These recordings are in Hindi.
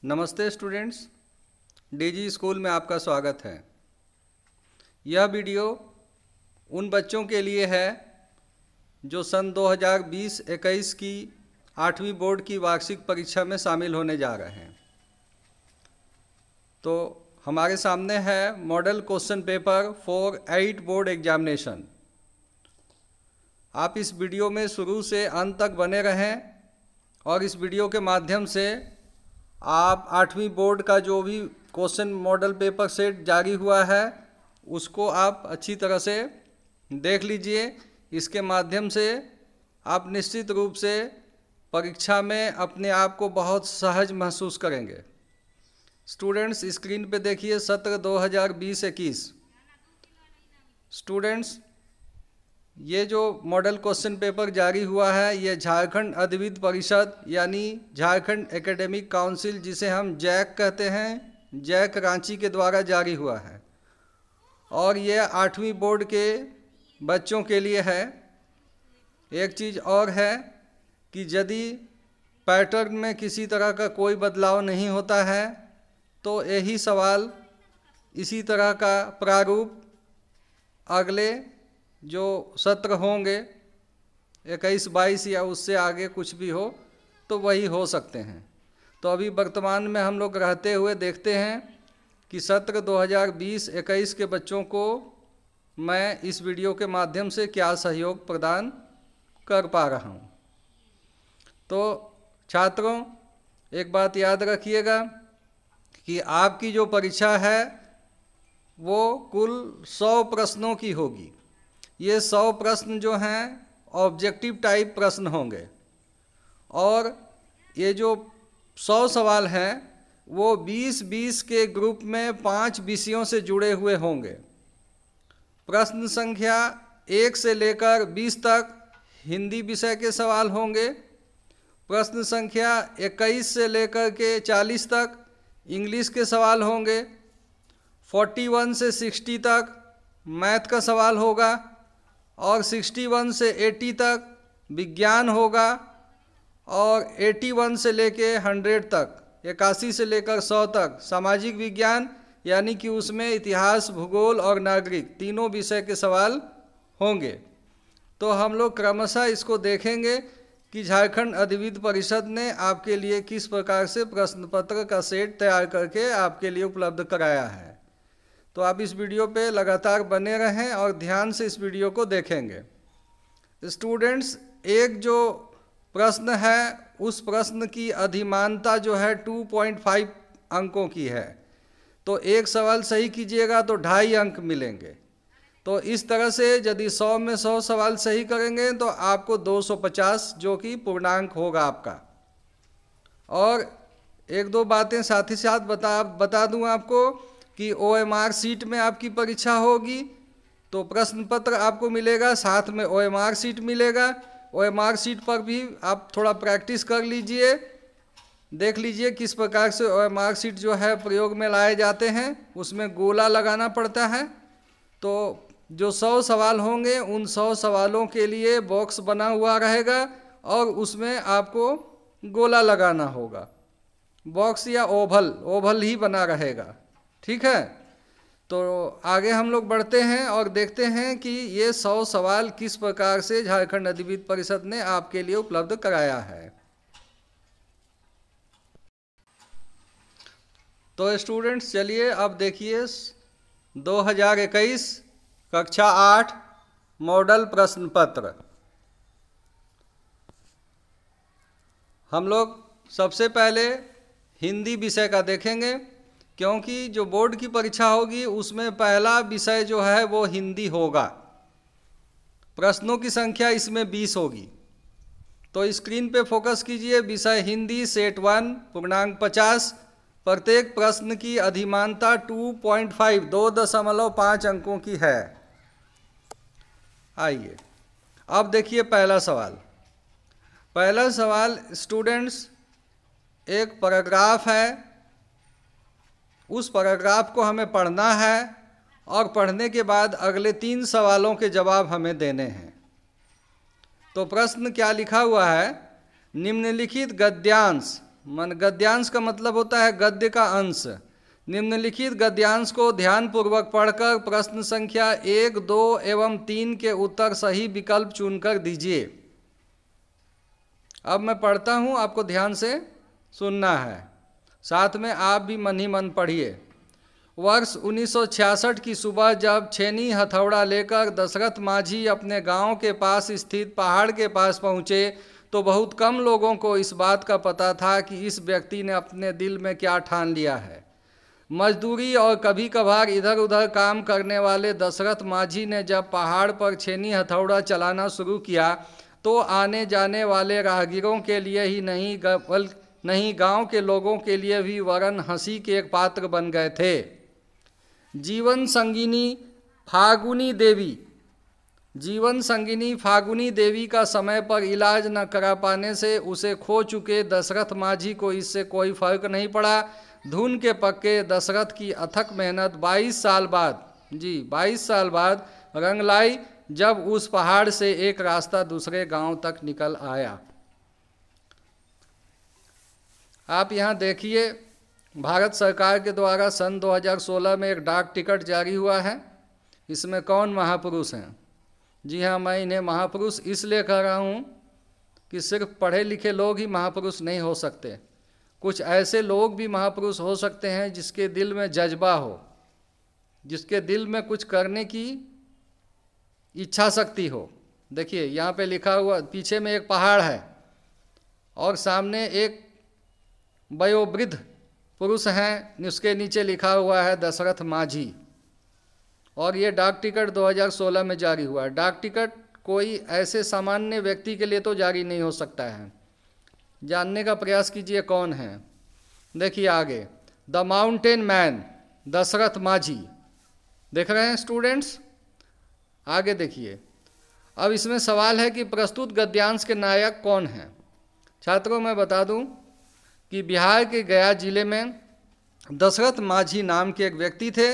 नमस्ते स्टूडेंट्स, डीजी स्कूल में आपका स्वागत है। यह वीडियो उन बच्चों के लिए है जो सन 2020-21 की 8वीं बोर्ड की वार्षिक परीक्षा में शामिल होने जा रहे हैं। तो हमारे सामने है model question paper for 8 board examination. आप इस वीडियो में शुरू से अंत तक बने रहें और इस वीडियो के माध्यम से आप 8वीं बोर्ड का जो भी क्वेश्चन मॉडल पेपर सेट जारी हुआ है उसको आप अच्छी तरह से देख लीजिए। इसके माध्यम से आप निश्चित रूप से परीक्षा में अपने आप को बहुत सहज महसूस करेंगे। स्टूडेंट्स, स्क्रीन पे देखिए सत्र 2020-21। स्टूडेंट्स, ये जो मॉडल क्वेश्चन पेपर जारी हुआ है ये झारखंड अद्वित परिषद यानी झारखंड एकेडमिक काउंसिल, जिसे हम जैक कहते हैं, जैक रांची के द्वारा जारी हुआ है और ये 8वीं बोर्ड के बच्चों के लिए है। एक चीज़ और है कि यदि पैटर्न में किसी तरह का कोई बदलाव नहीं होता है तो यही सवाल, इसी तरह का प्रारूप अगले जो सत्र होंगे 21-22 या उससे आगे कुछ भी हो तो वही हो सकते हैं। तो अभी वर्तमान में हम लोग रहते हुए देखते हैं कि सत्र 2020-21 के बच्चों को मैं इस वीडियो के माध्यम से क्या सहयोग प्रदान कर पा रहा हूँ। तो छात्रों, एक बात याद रखिएगा कि आपकी जो परीक्षा है वो कुल 100 प्रश्नों की होगी। ये 100 प्रश्न जो हैं ऑब्जेक्टिव टाइप प्रश्न होंगे और ये जो 100 सवाल हैं वो 20-20 के ग्रुप में 5 विषयों से जुड़े हुए होंगे। प्रश्न संख्या 1 से लेकर 20 तक हिंदी विषय के सवाल होंगे। प्रश्न संख्या 21 से लेकर के 40 तक इंग्लिश के सवाल होंगे। 41 से 60 तक मैथ का सवाल होगा और 61 से 80 तक विज्ञान होगा और 81 से लेके 100 तक, 81 से लेकर 100 तक सामाजिक विज्ञान यानी कि उसमें इतिहास, भूगोल और नागरिक तीनों विषय के सवाल होंगे। तो हम लोग क्रमशः इसको देखेंगे कि झारखंड अद्वित परिषद ने आपके लिए किस प्रकार से प्रश्न पत्र का सेट तैयार करके आपके लिए उपलब्ध कराया है। तो आप इस वीडियो पे लगातार बने रहें और ध्यान से इस वीडियो को देखेंगे। स्टूडेंट्स, एक जो प्रश्न है उस प्रश्न की अधिमानता जो है 2.5 अंकों की है। तो एक सवाल सही कीजिएगा तो 2.5 अंक मिलेंगे। तो इस तरह से यदि 100 में 100 सवाल सही करेंगे तो आपको 250 जो कि पूर्णांक होगा आपका। और एक दो बातें साथ ही साथ बता दूं आपको कि OMR सीट में आपकी परीक्षा होगी तो प्रश्न पत्र आपको मिलेगा, साथ में OMR सीट मिलेगा। OMR सीट पर भी आप थोड़ा प्रैक्टिस कर लीजिए, देख लीजिए किस प्रकार से OMR सीट जो है प्रयोग में लाए जाते हैं। उसमें गोला लगाना पड़ता है। तो जो 100 सवाल होंगे उन 100 सवालों के लिए बॉक्स बना हुआ रहेगा और उसमें आपको गोला लगाना होगा। बॉक्स या ओवल ही बना रहेगा, ठीक है। तो आगे हम लोग बढ़ते हैं और देखते हैं कि ये 100 सवाल किस प्रकार से झारखंड अद्वित परिषद ने आपके लिए उपलब्ध कराया है। तो स्टूडेंट्स, चलिए अब देखिए 2021 कक्षा 8 मॉडल प्रश्न पत्र। हम लोग सबसे पहले हिंदी विषय का देखेंगे क्योंकि जो बोर्ड की परीक्षा होगी उसमें पहला विषय जो है वो हिंदी होगा। प्रश्नों की संख्या इसमें 20 होगी। तो स्क्रीन पे फोकस कीजिए। विषय हिंदी, सेट 1, पूर्णांक 50। प्रत्येक प्रश्न की अधिमानता 2.5 अंकों की है। आइए अब देखिए पहला सवाल। पहला सवाल स्टूडेंट्स, एक पैराग्राफ है, उस पैराग्राफ को हमें पढ़ना है और पढ़ने के बाद अगले 3 सवालों के जवाब हमें देने हैं। तो प्रश्न क्या लिखा हुआ है, निम्नलिखित गद्यांश मन गद्यांश का मतलब होता है गद्य का अंश। निम्नलिखित गद्यांश को ध्यानपूर्वक पढ़कर प्रश्न संख्या 1, 2 एवं 3 के उत्तर सही विकल्प चुनकर दीजिए। अब मैं पढ़ता हूँ, आपको ध्यान से सुनना है, साथ में आप भी मन ही मन पढ़िए। वर्ष 1966 की सुबह जब छेनी हथौड़ा लेकर दशरथ माझी अपने गांव के पास स्थित पहाड़ के पास पहुँचे तो बहुत कम लोगों को इस बात का पता था कि इस व्यक्ति ने अपने दिल में क्या ठान लिया है। मजदूरी और कभी कभार इधर उधर काम करने वाले दशरथ माझी ने जब पहाड़ पर छेनी हथौड़ा चलाना शुरू किया तो आने जाने वाले राहगीरों के लिए ही नहीं गांव के लोगों के लिए भी वरन हंसी के एक पात्र बन गए थे। जीवन संगिनी फागुनी देवी का समय पर इलाज न करा पाने से उसे खो चुके दशरथ माझी को इससे कोई फर्क नहीं पड़ा। धुन के पक्के दशरथ की अथक मेहनत 22 साल बाद रंग लाई जब उस पहाड़ से एक रास्ता दूसरे गांव तक निकल आया। आप यहाँ देखिए, भारत सरकार के द्वारा सन 2016 में एक डाक टिकट जारी हुआ है। इसमें कौन महापुरुष हैं? जी हाँ, मैं इन्हें महापुरुष इसलिए कह रहा हूँ कि सिर्फ पढ़े लिखे लोग ही महापुरुष नहीं हो सकते। कुछ ऐसे लोग भी महापुरुष हो सकते हैं जिसके दिल में जज्बा हो, जिसके दिल में कुछ करने की इच्छा शक्ति हो। देखिए यहाँ पे लिखा हुआ, पीछे में एक पहाड़ है और सामने एक वयोवृद्ध पुरुष हैं, उसके नीचे लिखा हुआ है दशरथ माझी। और ये डाक टिकट 2016 में जारी हुआ है। डाक टिकट कोई ऐसे सामान्य व्यक्ति के लिए तो जारी नहीं हो सकता है। जानने का प्रयास कीजिए कौन है। देखिए आगे, द माउंटेन मैन दशरथ माझी, देख रहे हैं स्टूडेंट्स? आगे देखिए, अब इसमें सवाल है कि प्रस्तुत गद्यांश के नायक कौन हैं। छात्रों मैं बता दूं कि बिहार के गया जिले में दशरथ माझी नाम के एक व्यक्ति थे।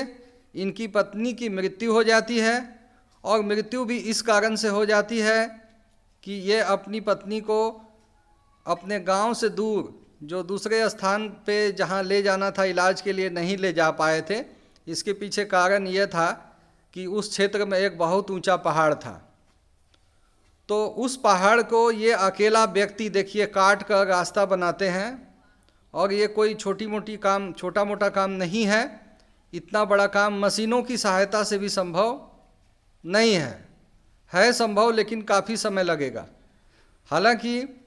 इनकी पत्नी की मृत्यु हो जाती है और मृत्यु भी इस कारण से हो जाती है कि ये अपनी पत्नी को अपने गांव से दूर जो दूसरे स्थान पे जहां ले जाना था इलाज के लिए नहीं ले जा पाए थे। इसके पीछे कारण ये था कि उस क्षेत्र में एक बहुत ऊंचा पहाड़ था, तो उस पहाड़ को ये अकेला व्यक्ति देखिए काट कर रास्ता बनाते हैं। और ये कोई छोटा मोटा काम नहीं है। इतना बड़ा काम मशीनों की सहायता से भी संभव नहीं है संभव, लेकिन काफ़ी समय लगेगा। हालांकि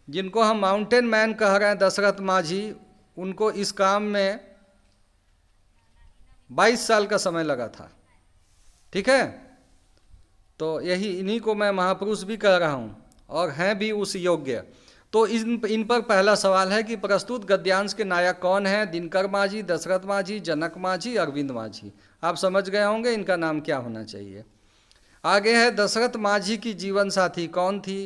जिनको हम माउंटेन मैन कह रहे हैं दशरथ माझी, उनको इस काम में 22 साल का समय लगा था। ठीक है, तो इन्हीं को मैं महापुरुष भी कह रहा हूँ और हैं भी उस योग्य। तो इन पर पहला सवाल है कि प्रस्तुत गद्यांश के नायक कौन हैं? दिनकर माझी, दशरथ माझी, जनक माझी, अरविंद माझी। आप समझ गए होंगे इनका नाम क्या होना चाहिए। आगे है दशरथ माझी की जीवन साथी कौन थी?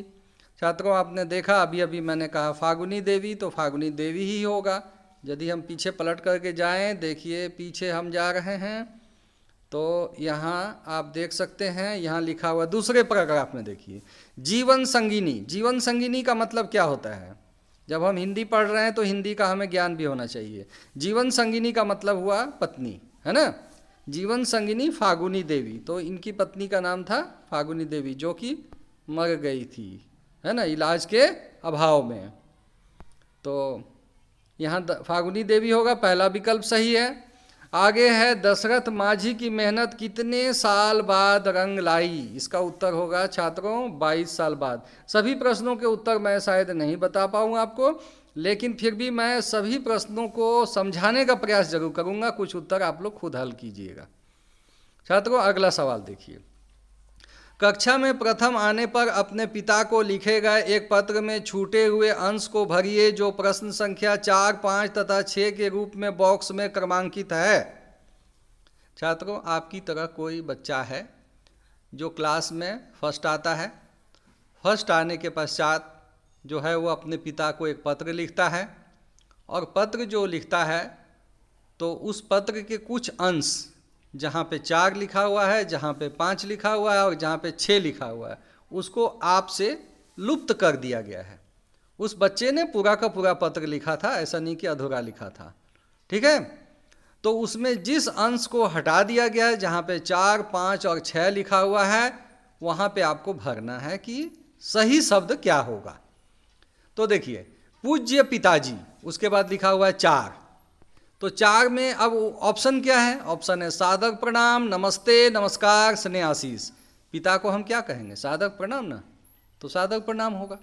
छात्रों आपने देखा अभी मैंने कहा फागुनी देवी, तो फागुनी देवी ही होगा। यदि हम पीछे पलट करके जाएं, देखिए पीछे हम जा रहे हैं तो यहाँ आप देख सकते हैं, यहाँ लिखा हुआ दूसरे पैराग्राफ में देखिए, जीवन संगिनी। जीवन संगिनी का मतलब क्या होता है? जब हम हिंदी पढ़ रहे हैं तो हिंदी का हमें ज्ञान भी होना चाहिए। जीवन संगिनी का मतलब हुआ पत्नी, है ना। जीवन संगिनी फागुनी देवी, तो इनकी पत्नी का नाम था फागुनी देवी, जो कि मर गई थी, है ना, इलाज के अभाव में। तो यहाँ फागुनी देवी होगा, पहला विकल्प सही है। आगे है दशरथ माझी की मेहनत कितने साल बाद रंग लाई? इसका उत्तर होगा छात्रों 22 साल बाद। सभी प्रश्नों के उत्तर मैं शायद नहीं बता पाऊँ आपको, लेकिन फिर भी मैं सभी प्रश्नों को समझाने का प्रयास जरूर करूँगा। कुछ उत्तर आप लोग खुद हल कीजिएगा। छात्रों अगला सवाल देखिए, कक्षा में प्रथम आने पर अपने पिता को लिखे गए एक पत्र में छूटे हुए अंश को भरिए जो प्रश्न संख्या 4, 5 तथा 6 के रूप में बॉक्स में क्रमांकित है। छात्रों आपकी तरह कोई बच्चा है जो क्लास में फर्स्ट आता है। फर्स्ट आने के पश्चात जो है वो अपने पिता को एक पत्र लिखता है, और पत्र जो लिखता है तो उस पत्र के कुछ अंश, जहाँ पे 4 लिखा हुआ है, जहाँ पे 5 लिखा हुआ है और जहाँ पे 6 लिखा हुआ है, उसको आपसे लुप्त कर दिया गया है। उस बच्चे ने पूरा का पूरा पत्र लिखा था, ऐसा नहीं कि अधूरा लिखा था। ठीक है, तो उसमें जिस अंश को हटा दिया गया है, जहाँ पे 4, 5 और 6 लिखा हुआ है, वहाँ पे आपको भरना है कि सही शब्द क्या होगा। तो देखिए, पूज्य पिताजी, उसके बाद लिखा हुआ है 4, तो 4 में अब ऑप्शन क्या है? ऑप्शन है सादर प्रणाम, नमस्ते, नमस्कार, स्नेह आशीष। पिता को हम क्या कहेंगे? सादर प्रणाम ना, तो सादर प्रणाम होगा।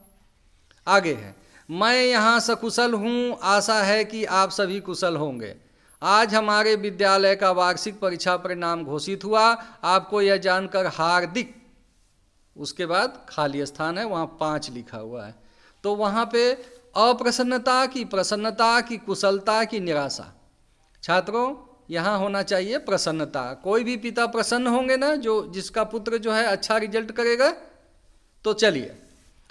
आगे है, मैं यहाँ सकुशल हूँ, आशा है कि आप सभी कुशल होंगे। आज हमारे विद्यालय का वार्षिक परीक्षा परिणाम घोषित हुआ, आपको यह जानकर हार्दिक, उसके बाद खाली स्थान है, वहाँ 5 लिखा हुआ है। तो वहाँ पे अप्रसन्नता की, प्रसन्नता की, कुशलता की, निराशा। छात्रों, यहाँ होना चाहिए प्रसन्नता। कोई भी पिता प्रसन्न होंगे ना, जो जिसका पुत्र जो है अच्छा रिजल्ट करेगा। तो चलिए,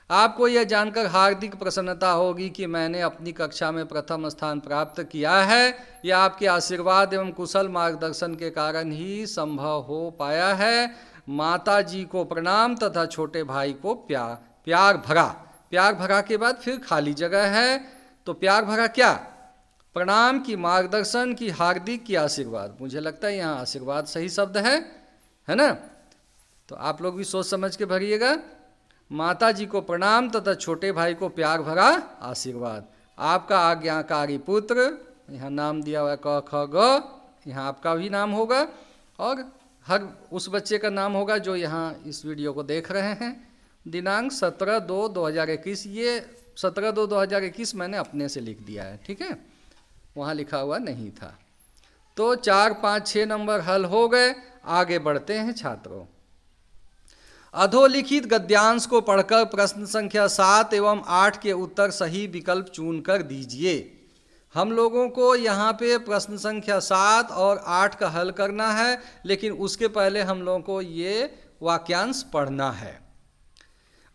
आपको यह जानकर हार्दिक प्रसन्नता होगी कि मैंने अपनी कक्षा में प्रथम स्थान प्राप्त किया है। यह आपके आशीर्वाद एवं कुशल मार्गदर्शन के कारण ही संभव हो पाया है। माता जी को प्रणाम तथा छोटे भाई को प्यार भरा। प्यार भरा के बाद फिर खाली जगह है, तो प्यार भरा क्या? प्रणाम की, मार्गदर्शन की, हार्दिक की, आशीर्वाद। मुझे लगता है यहाँ आशीर्वाद सही शब्द है ना? तो आप लोग भी सोच समझ के भरिएगा। माता जी को प्रणाम तथा छोटे भाई को प्यार भरा आशीर्वाद। आपका आज्ञाकारी पुत्र, यहाँ नाम दिया हुआ है क ख ग, यहाँ आपका भी नाम होगा और हर उस बच्चे का नाम होगा जो यहाँ इस वीडियो को देख रहे हैं। दिनांक 17/2/2021, ये 17/2/2021 मैंने अपने से लिख दिया है, ठीक है, वहाँ लिखा हुआ नहीं था। तो 4, 5, 6 नंबर हल हो गए। आगे बढ़ते हैं छात्रों। अधोलिखित गद्यांश को पढ़कर प्रश्न संख्या 7 एवं 8 के उत्तर सही विकल्प चुन कर दीजिए। हम लोगों को यहाँ पे प्रश्न संख्या 7 और 8 का हल करना है, लेकिन उसके पहले हम लोगों को ये वाक्यांश पढ़ना है।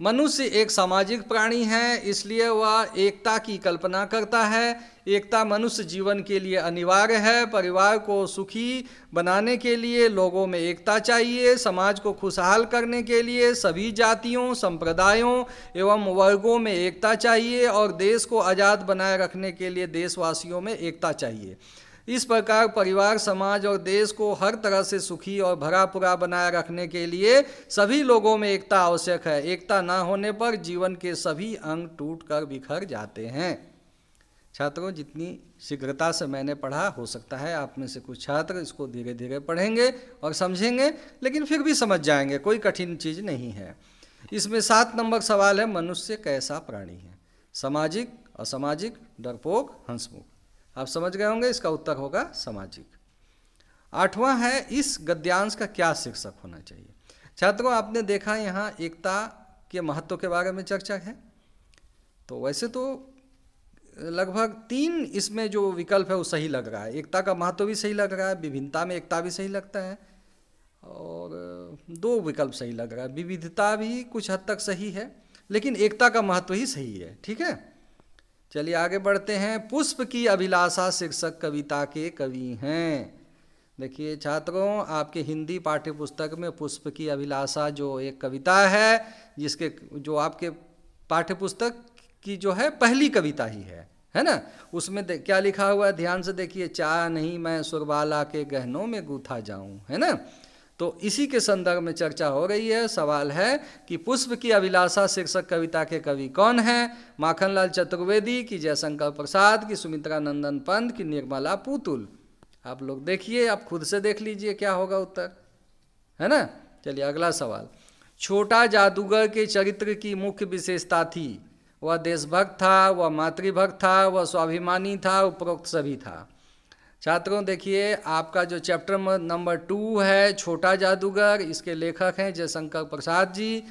मनुष्य एक सामाजिक प्राणी है, इसलिए वह एकता की कल्पना करता है। एकता मनुष्य जीवन के लिए अनिवार्य है। परिवार को सुखी बनाने के लिए लोगों में एकता चाहिए। समाज को खुशहाल करने के लिए सभी जातियों, संप्रदायों एवं वर्गों में एकता चाहिए और देश को आज़ाद बनाए रखने के लिए देशवासियों में एकता चाहिए। इस प्रकार परिवार, समाज और देश को हर तरह से सुखी और भरा पूरा बनाए रखने के लिए सभी लोगों में एकता आवश्यक है। एकता न होने पर जीवन के सभी अंग टूटकर बिखर जाते हैं। छात्रों, जितनी शीघ्रता से मैंने पढ़ा, हो सकता है आप में से कुछ छात्र इसको धीरे धीरे पढ़ेंगे और समझेंगे, लेकिन फिर भी समझ जाएंगे, कोई कठिन चीज़ नहीं है। इसमें 7 नंबर सवाल है, मनुष्य कैसा प्राणी है? सामाजिक, असामाजिक, डरपोक, हंसमुख। आप समझ गए होंगे, इसका उत्तर होगा सामाजिक। 8वां है, इस गद्यांश का क्या शीर्षक होना चाहिए? छात्रों, आपने देखा यहाँ एकता के महत्व के बारे में चर्चा है। तो वैसे तो लगभग 3 इसमें जो विकल्प है वो सही लग रहा है। एकता का महत्व भी सही लग रहा है, विभिन्नता में एकता भी सही लगता है, और 2 विकल्प सही लग रहा है। विविधता भी कुछ हद तक सही है, लेकिन एकता का महत्व ही सही है, ठीक है। चलिए आगे बढ़ते हैं। पुष्प की अभिलाषा शीर्षक कविता के कवि हैं। देखिए छात्रों, आपके हिंदी पाठ्य पुस्तक में पुष्प की अभिलाषा जो एक कविता है, जिसके जो आपके पाठ्य पुस्तक की जो है पहली कविता ही है ना। उसमें क्या लिखा हुआ है, ध्यान से देखिए। चाह नहीं मैं सुरबाला के गहनों में गूथा जाऊं, है ना। तो इसी के संदर्भ में चर्चा हो रही है। सवाल है कि पुष्प की अभिलाषा शीर्षक कविता के कवि कौन हैं? माखनलाल चतुर्वेदी की, जयशंकर प्रसाद की, सुमित्रा नंदन पंत की, निर्मला पुतुल। आप लोग देखिए, आप खुद से देख लीजिए क्या होगा उत्तर, है ना। चलिए अगला सवाल। छोटा जादूगर के चरित्र की मुख्य विशेषता थी? वह देशभक्त था, वह मातृभक्त था, वह स्वाभिमानी था, उपरोक्त सभी था। छात्रों देखिए, आपका जो चैप्टर नंबर 2 है छोटा जादूगर, इसके लेखक हैं जयशंकर प्रसाद जी।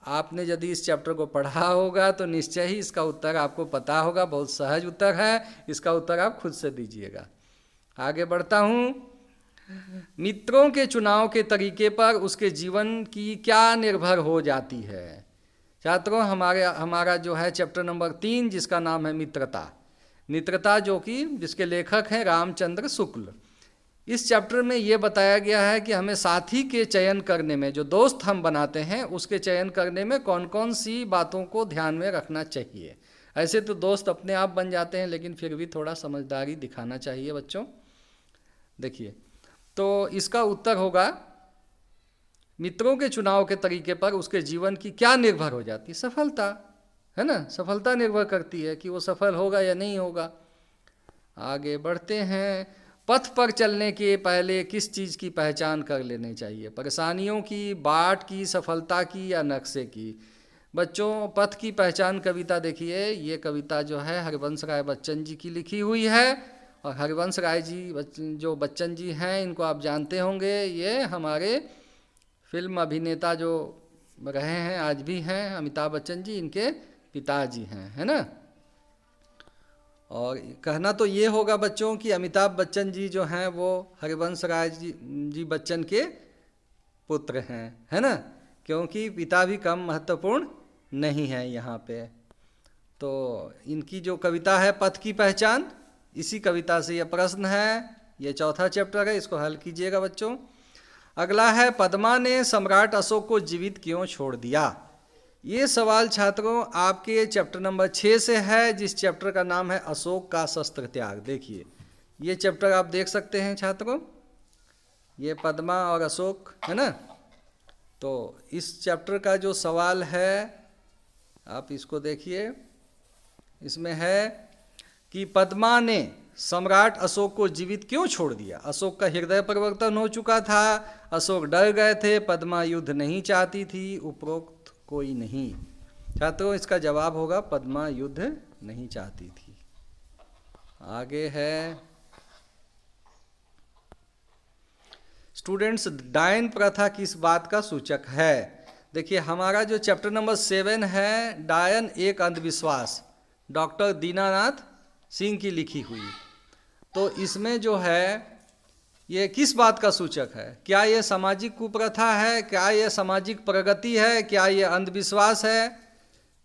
आपने यदि इस चैप्टर को पढ़ा होगा तो निश्चय ही इसका उत्तर आपको पता होगा। बहुत सहज उत्तर है, इसका उत्तर आप खुद से दीजिएगा। आगे बढ़ता हूँ। मित्रों के चुनाव के तरीके पर उसके जीवन की क्या निर्भर हो जाती है? छात्रों, हमारा जो है चैप्टर नंबर 3, जिसका नाम है मित्रता। मित्रता, जो कि जिसके लेखक हैं रामचंद्र शुक्ल। इस चैप्टर में ये बताया गया है कि हमें साथी के चयन करने में, जो दोस्त हम बनाते हैं उसके चयन करने में कौन कौन सी बातों को ध्यान में रखना चाहिए। ऐसे तो दोस्त अपने आप बन जाते हैं, लेकिन फिर भी थोड़ा समझदारी दिखाना चाहिए बच्चों। देखिए, तो इसका उत्तर होगा मित्रों के चुनाव के तरीके पर उसके जीवन की क्या निर्भर हो जाती है? सफलता, है ना। सफलता निर्भर करती है कि वो सफल होगा या नहीं होगा। आगे बढ़ते हैं। पथ पर चलने के पहले किस चीज़ की पहचान कर लेनी चाहिए? परेशानियों की, बाट की, सफलता की या नक्शे की? बच्चों, पथ की पहचान कविता देखिए, ये कविता जो है हरिवंश राय बच्चन जी की लिखी हुई है। और हरिवंश राय जी जो बच्चन जी हैं, इनको आप जानते होंगे, ये हमारे फिल्म अभिनेता जो रहे हैं, आज भी हैं, अमिताभ बच्चन जी इनके पिताजी हैं, है ना। और कहना तो ये होगा बच्चों कि अमिताभ बच्चन जी जो हैं वो हरिवंश राय जी बच्चन के पुत्र हैं, है ना, क्योंकि पिता भी कम महत्वपूर्ण नहीं है यहाँ पे। तो इनकी जो कविता है पथ की पहचान, इसी कविता से यह प्रश्न है। ये चौथा चैप्टर है, इसको हल कीजिएगा बच्चों। अगला है, पद्मा ने सम्राट अशोक को जीवित क्यों छोड़ दिया? ये सवाल छात्रों आपके चैप्टर नंबर 6 से है, जिस चैप्टर का नाम है अशोक का शस्त्र त्याग। देखिए, ये चैप्टर आप देख सकते हैं छात्रों, ये पद्मा और अशोक, है ना। तो इस चैप्टर का जो सवाल है, आप इसको देखिए, इसमें है कि पद्मा ने सम्राट अशोक को जीवित क्यों छोड़ दिया? अशोक का हृदय परिवर्तन हो चुका था, अशोक डर गए थे, पद्मा युद्ध नहीं चाहती थी, उपरोक्त कोई नहीं। छात्रों, इसका जवाब होगा पद्मा युद्ध नहीं चाहती थी। आगे है स्टूडेंट्स, डायन प्रथा किस बात का सूचक है? देखिए, हमारा जो चैप्टर नंबर 7 है, डायन एक अंधविश्वास, डॉक्टर दीनानाथ सिंह की लिखी हुई। तो इसमें जो है ये किस बात का सूचक है? क्या ये सामाजिक कुप्रथा है? क्या ये सामाजिक प्रगति है? क्या ये अंधविश्वास है?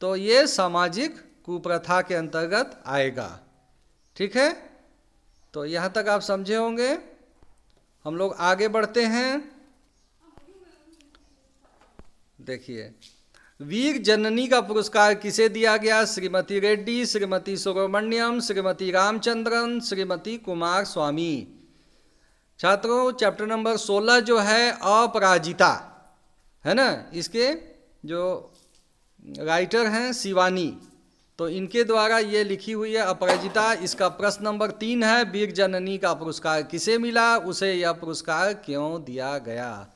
तो ये सामाजिक कुप्रथा के अंतर्गत आएगा। ठीक है, तो यहाँ तक आप समझे होंगे। हम लोग आगे बढ़ते हैं। देखिए, वीर जननी का पुरस्कार किसे दिया गया? श्रीमती रेड्डी, श्रीमती सुब्रमण्यम, श्रीमती रामचंद्रन, श्रीमती कुमार स्वामी। छात्रों, चैप्टर नंबर 16 जो है अपराजिता, है ना, इसके जो राइटर हैं शिवानी, तो इनके द्वारा ये लिखी हुई है अपराजिता। इसका प्रश्न नंबर 3 है, वीर जननी का पुरस्कार किसे मिला? उसे यह पुरस्कार क्यों दिया गया?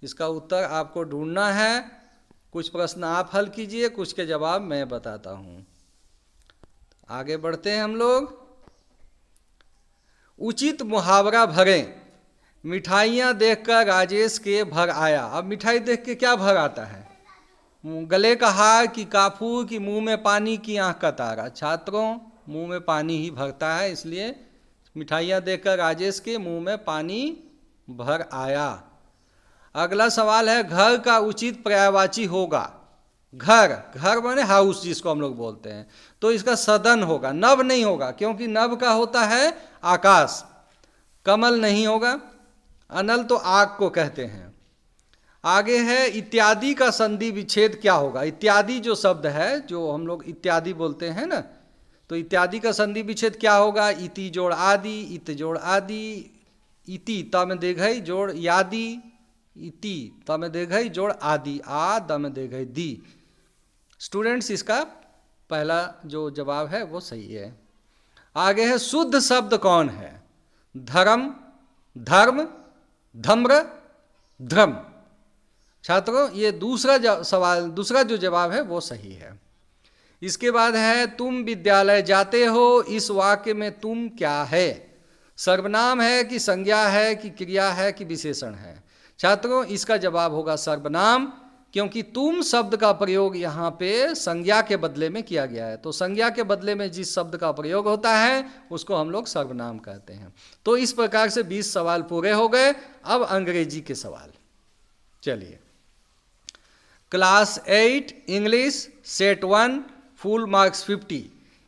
इसका उत्तर आपको ढूंढना है। कुछ प्रश्न आप हल कीजिए, कुछ के जवाब मैं बताता हूँ। आगे बढ़ते हैं हम लोग। उचित मुहावरा भरें। मिठाइयाँ देखकर राजेश के भर आया। अब मिठाई देख के क्या भर आता है? गले का हार कि काफूर कि मुंह में पानी की आंख का तारा। छात्रों, मुंह में पानी ही भरता है, इसलिए मिठाइयाँ देखकर राजेश के मुंह में पानी भर आया। अगला सवाल है, घर का उचित पर्यायवाची होगा। घर, घर माने हाउस जिसको हम लोग बोलते हैं, तो इसका सदन होगा, नभ नहीं होगा, क्योंकि नभ का होता है आकाश, कमल नहीं होगा। अनल तो आग को कहते हैं। आगे है, इत्यादि का संधि विच्छेद क्या होगा? इत्यादि जो शब्द है, जो हम लोग इत्यादि बोलते हैं ना, तो इत्यादि का संधि विच्छेद क्या होगा? इति जोड़ आदि, इत जोड़ आदि, इति त में दीर्घई जोड़ यादि, इति त में दीर्घई जोड़ आदि, आ द में दीर्घई दी। स्टूडेंट्स, इसका पहला जो जवाब है वो सही है। आगे है, शुद्ध शब्द कौन है? धर्म, धर्म, धम्र, ध्रम। छात्रों, ये दूसरा जो जवाब है वो सही है। इसके बाद है, तुम विद्यालय जाते हो। इस वाक्य में तुम क्या है? सर्वनाम है कि संज्ञा है कि क्रिया है कि विशेषण है? छात्रों, इसका जवाब होगा सर्वनाम, क्योंकि तुम शब्द का प्रयोग यहाँ पे संज्ञा के बदले में किया गया है। तो संज्ञा के बदले में जिस शब्द का प्रयोग होता है उसको हम लोग सर्वनाम कहते हैं। तो इस प्रकार से 20 सवाल पूरे हो गए। अब अंग्रेजी के सवाल। चलिए, class 8 English set 1 full marks 50।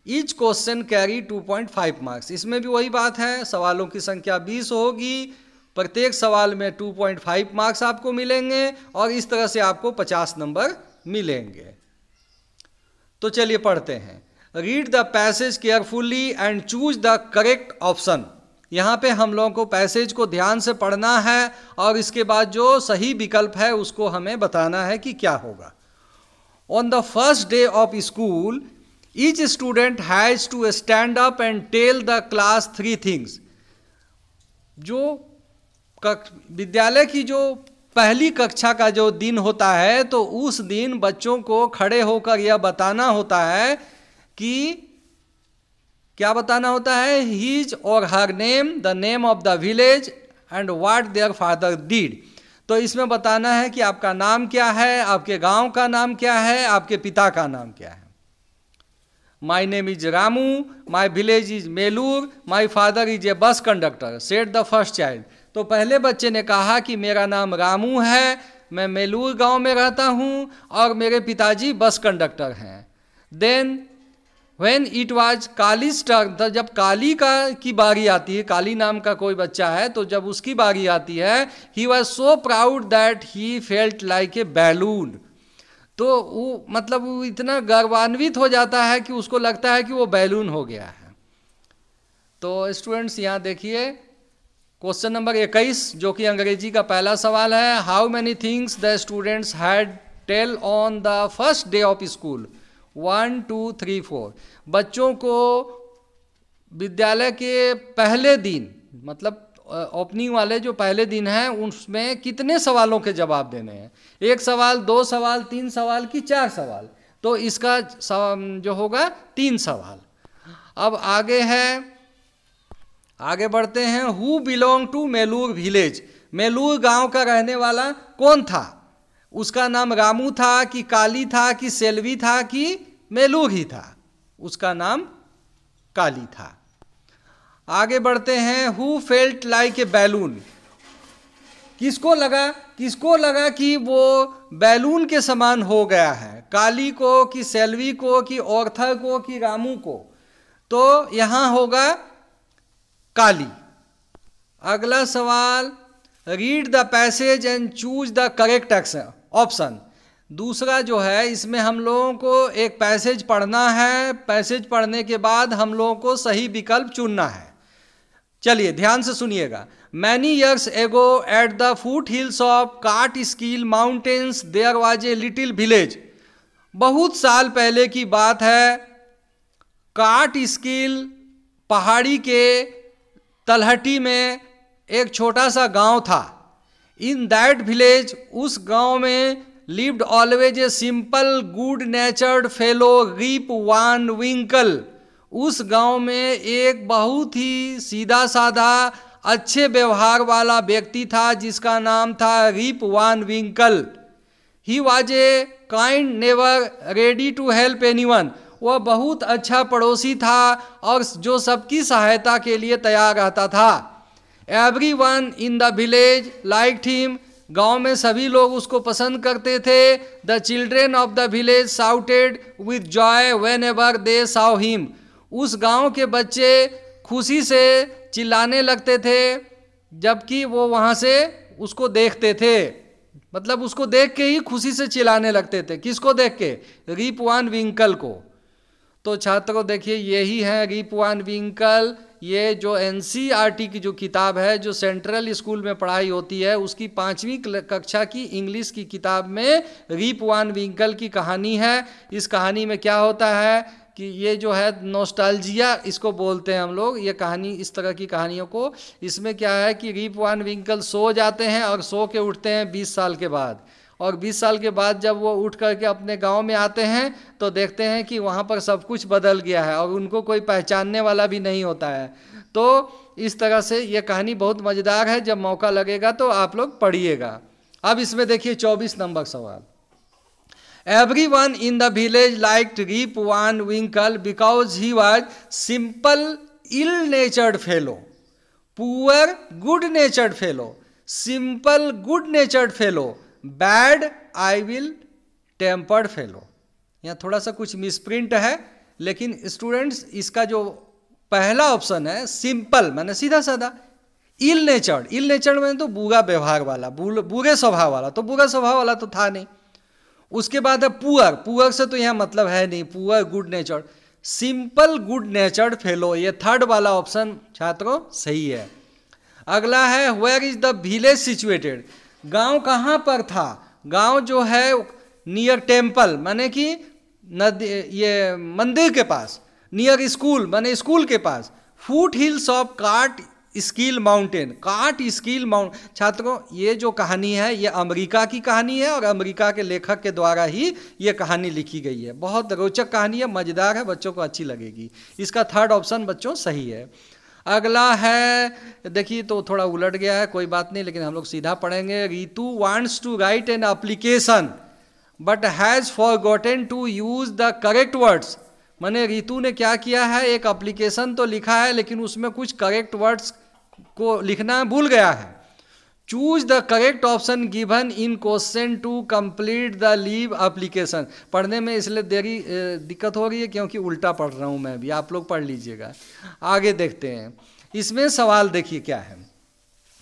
Each question carry 2.5 marks. इसमें भी वही बात है, सवालों की संख्या 20 होगी, प्रत्येक सवाल में 2.5 मार्क्स आपको मिलेंगे और इस तरह से आपको 50 नंबर मिलेंगे। तो चलिए पढ़ते हैं। Read the passage carefully and choose the correct option. यहाँ पे हम लोगों को पैसेज को ध्यान से पढ़ना है और इसके बाद जो सही विकल्प है उसको हमें बताना है कि क्या होगा। On the first day of school each student has to stand up and tell the class 3 things. जो विद्यालय की जो पहली कक्षा का जो दिन होता है तो उस दिन बच्चों को खड़े होकर यह बताना होता है कि क्या बताना होता है, हिज और her name, the name of the village and what their father did. तो इसमें बताना है कि आपका नाम क्या है, आपके गांव का नाम क्या है, आपके पिता का नाम क्या है। My name is Ramu, my village is Melur, my father is a bus conductor, said the first child. तो पहले बच्चे ने कहा कि मेरा नाम रामू है, मैं मेलूर गांव में रहता हूँ और मेरे पिताजी बस कंडक्टर हैं। Then when it was Kali's turn, तो जब काली की बारी आती है, काली नाम का कोई बच्चा है तो जब उसकी बारी आती है, he was so proud that he felt like a balloon. तो वो मतलब वो इतना गर्वान्वित हो जाता है कि उसको लगता है कि वो बैलून हो गया है। तो स्टूडेंट्स यहाँ देखिए क्वेश्चन नंबर 21 जो कि अंग्रेजी का पहला सवाल है, how many things the students had tell on the first day of school. 1 2 3 4। बच्चों को विद्यालय के पहले दिन मतलब ओपनिंग वाले जो पहले दिन हैं उसमें कितने सवालों के जवाब देने हैं। 1 सवाल, 2 सवाल, 3 सवाल कि 4 सवाल। तो इसका जो होगा 3 सवाल। अब आगे बढ़ते हैं। Who belong to Melur village. Melur गांव का रहने वाला कौन था? उसका नाम रामू था कि काली था कि सेल्वी था कि मेलूर ही था? उसका नाम काली था। आगे बढ़ते हैं। Who felt like a balloon. किसको लगा कि वो बैलून के समान हो गया है? काली को कि सेल्वी को कि ऑर्थर को कि रामू को? तो यहां होगा काली। अगला सवाल, read the passage and choose the correct option. दूसरा जो है इसमें हम लोगों को एक पैसेज पढ़ना है, पैसेज पढ़ने के बाद हम लोगों को सही विकल्प चुनना है। चलिए ध्यान से सुनिएगा। Many years ago at the foothills of Catskill mountains there was a little village. बहुत साल पहले की बात है, कार्टस्कील पहाड़ी के तलहटी में एक छोटा सा गांव था। इन दैट विलेज, उस गांव में lived always a simple good natured fellow Rip Van Winkle. उस गांव में एक बहुत ही सीधा साधा अच्छे व्यवहार वाला व्यक्ति था जिसका नाम था Rip Van Winkle. He was a kind never ready to help anyone. वह बहुत अच्छा पड़ोसी था और जो सबकी सहायता के लिए तैयार रहता था। Everyone in the village liked him. गांव में सभी लोग उसको पसंद करते थे। The children of the village shouted with Joy when ever they saw him. उस गांव के बच्चे खुशी से चिल्लाने लगते थे जबकि वो वहाँ से उसको देखते थे। मतलब उसको देख के ही खुशी से चिल्लाने लगते थे। किसको देख के? रीप वान विंकल को। तो छात्रों देखिए यही है रीप वान विंकल। ये जो NCERT की जो किताब है जो सेंट्रल स्कूल में पढ़ाई होती है उसकी 5वीं कक्षा की इंग्लिश की किताब में रीप वान विंकल की कहानी है। इस कहानी में क्या होता है कि ये जो है नॉस्टैल्जिया इसको बोलते हैं हम लोग, ये कहानी इस तरह की कहानियों को। इसमें क्या है कि रीप वान विंकल सो जाते हैं और सो के उठते हैं 20 साल के बाद। और 20 साल के बाद जब वो उठ करके अपने गांव में आते हैं तो देखते हैं कि वहाँ पर सब कुछ बदल गया है और उनको कोई पहचानने वाला भी नहीं होता है। तो इस तरह से ये कहानी बहुत मज़ेदार है। जब मौका लगेगा तो आप लोग पढ़िएगा। अब इसमें देखिए 24 नंबर सवाल। Everyone in the village liked Rip Van Winkle because he was simple, ill-natured fellow. Poor, good-natured fellow. Simple, good-natured fellow. Bad, evil-tempered fellow. यहाँ थोड़ा सा कुछ मिसप्रिंट है, लेकिन स्टूडेंट्स इसका जो पहला ऑप्शन है सिंपल माने सीधा साधा, इल नेचर्ड में तो बुरा व्यवहार वाला, बुरे स्वभाव वाला, तो बुरा स्वभाव वाला तो था नहीं। उसके बाद है पुअर से तो यहाँ मतलब है नहीं, poor good natured. Simple good natured fellow, ये थर्ड वाला ऑप्शन छात्रों सही है। अगला है where is the village situated, गांव कहाँ पर था? गांव जो है नियर टेम्पल माने कि नदी, ये मंदिर के पास, नियर स्कूल माने स्कूल के पास, फुट हिल्स ऑफ काट स्किल माउंटेन, काट स्किल माउंट। छात्रों ये जो कहानी है ये अमेरिका की कहानी है और अमेरिका के लेखक के द्वारा ही ये कहानी लिखी गई है। बहुत रोचक कहानी है, मज़ेदार है, बच्चों को अच्छी लगेगी। इसका थर्ड ऑप्शन बच्चों सही है। अगला है, देखिए तो थोड़ा उलट गया है, कोई बात नहीं, लेकिन हम लोग सीधा पढ़ेंगे। Ritu wants to write an application but has forgotten to use the correct words. माने रितु ने क्या किया है, एक एप्लीकेशन तो लिखा है लेकिन उसमें कुछ करेक्ट वर्ड्स को लिखना भूल गया है। Choose the correct option given in question to complete the leave application. पढ़ने में इसलिए दिक्कत हो रही है क्योंकि उल्टा पढ़ रहा हूँ मैं भी, आप लोग पढ़ लीजिएगा। आगे देखते हैं, इसमें सवाल देखिए क्या है,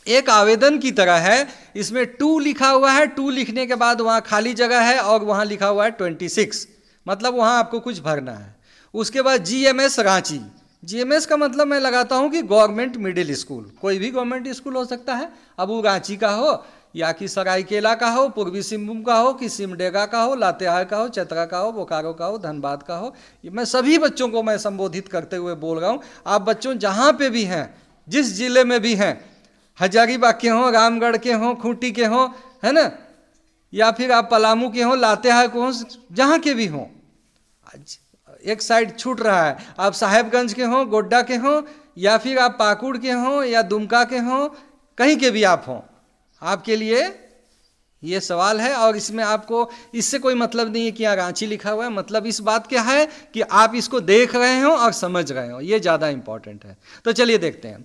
एक आवेदन की तरह है। इसमें 2 लिखा हुआ है, 2 लिखने के बाद वहाँ खाली जगह है और वहाँ लिखा हुआ है 26, मतलब वहाँ आपको कुछ भरना है। उसके बाद GMS रांची, GMS का मतलब मैं लगाता हूँ कि गवर्नमेंट मिडिल स्कूल, कोई भी गवर्नमेंट स्कूल हो सकता है, अब वो रांची का हो या कि सरायकेला का हो, पूर्वी सिंहभूम का हो, कि सिमडेगा का हो, लातेहार का हो, चतरा का हो, बोकारो का हो, धनबाद का हो। मैं सभी बच्चों को मैं संबोधित करते हुए बोल रहा हूँ। आप बच्चों जहाँ पे भी हैं, जिस जिले में भी हैं, हजारीबाग के हों, रामगढ़ के हों, खूंटी के हों, है ना, या फिर आप पलामू के हों, लातेहार के हों, जहाँ के भी हों, एक साइड छूट रहा है, आप साहेबगंज के हों, गोड्डा के हों, या फिर आप पाकुड़ के हों या दुमका के हों, कहीं के भी आप हों, आपके लिए ये सवाल है। और इसमें आपको इससे कोई मतलब नहीं है कि यहाँ रांची लिखा हुआ है, मतलब इस बात क्या है कि आप इसको देख रहे हो और समझ रहे हो, ये ज़्यादा इंपॉर्टेंट है। तो चलिए देखते हैं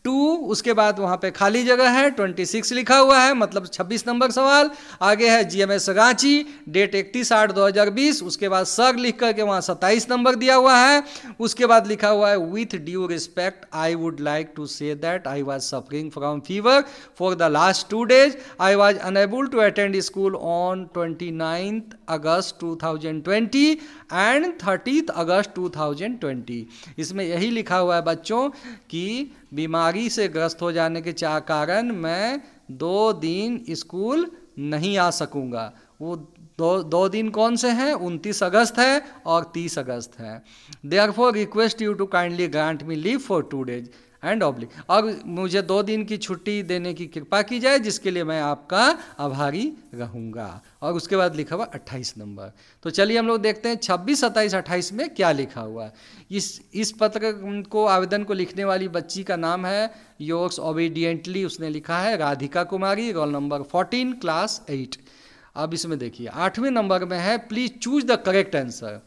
2, उसके बाद वहाँ पे खाली जगह है, 26 लिखा हुआ है, मतलब 26 नंबर सवाल। आगे है GMS रांची, डेट 31/8/2020, उसके बाद सर लिख करके वहाँ 27 नंबर दिया हुआ है। उसके बाद लिखा हुआ है with due respect I would like to say that I was suffering from fever for the last 2 days, I was unable to attend school on 29th August 2020 and 30th August 2020। इसमें यही लिखा हुआ है बच्चों कि बीमारी से ग्रस्त हो जाने के कारण मैं 2 दिन स्कूल नहीं आ सकूंगा। वो दो दिन कौन से हैं? 29 अगस्त है और 30 अगस्त है। Therefore request you to kindly grant me leave for 2 days and oblique, और मुझे 2 दिन की छुट्टी देने की कृपा की जाए, जिसके लिए मैं आपका आभारी रहूँगा। और उसके बाद लिखा हुआ 28 नंबर। तो चलिए हम लोग देखते हैं 26, 27, 28 में क्या लिखा हुआ है। इस पत्र को, आवेदन को लिखने वाली बच्ची का नाम है योर्स ओबीडियंटली, उसने लिखा है Radhika Kumari, roll number 14, class 8। अब इसमें देखिए 8वें नंबर में है please choose the correct answer.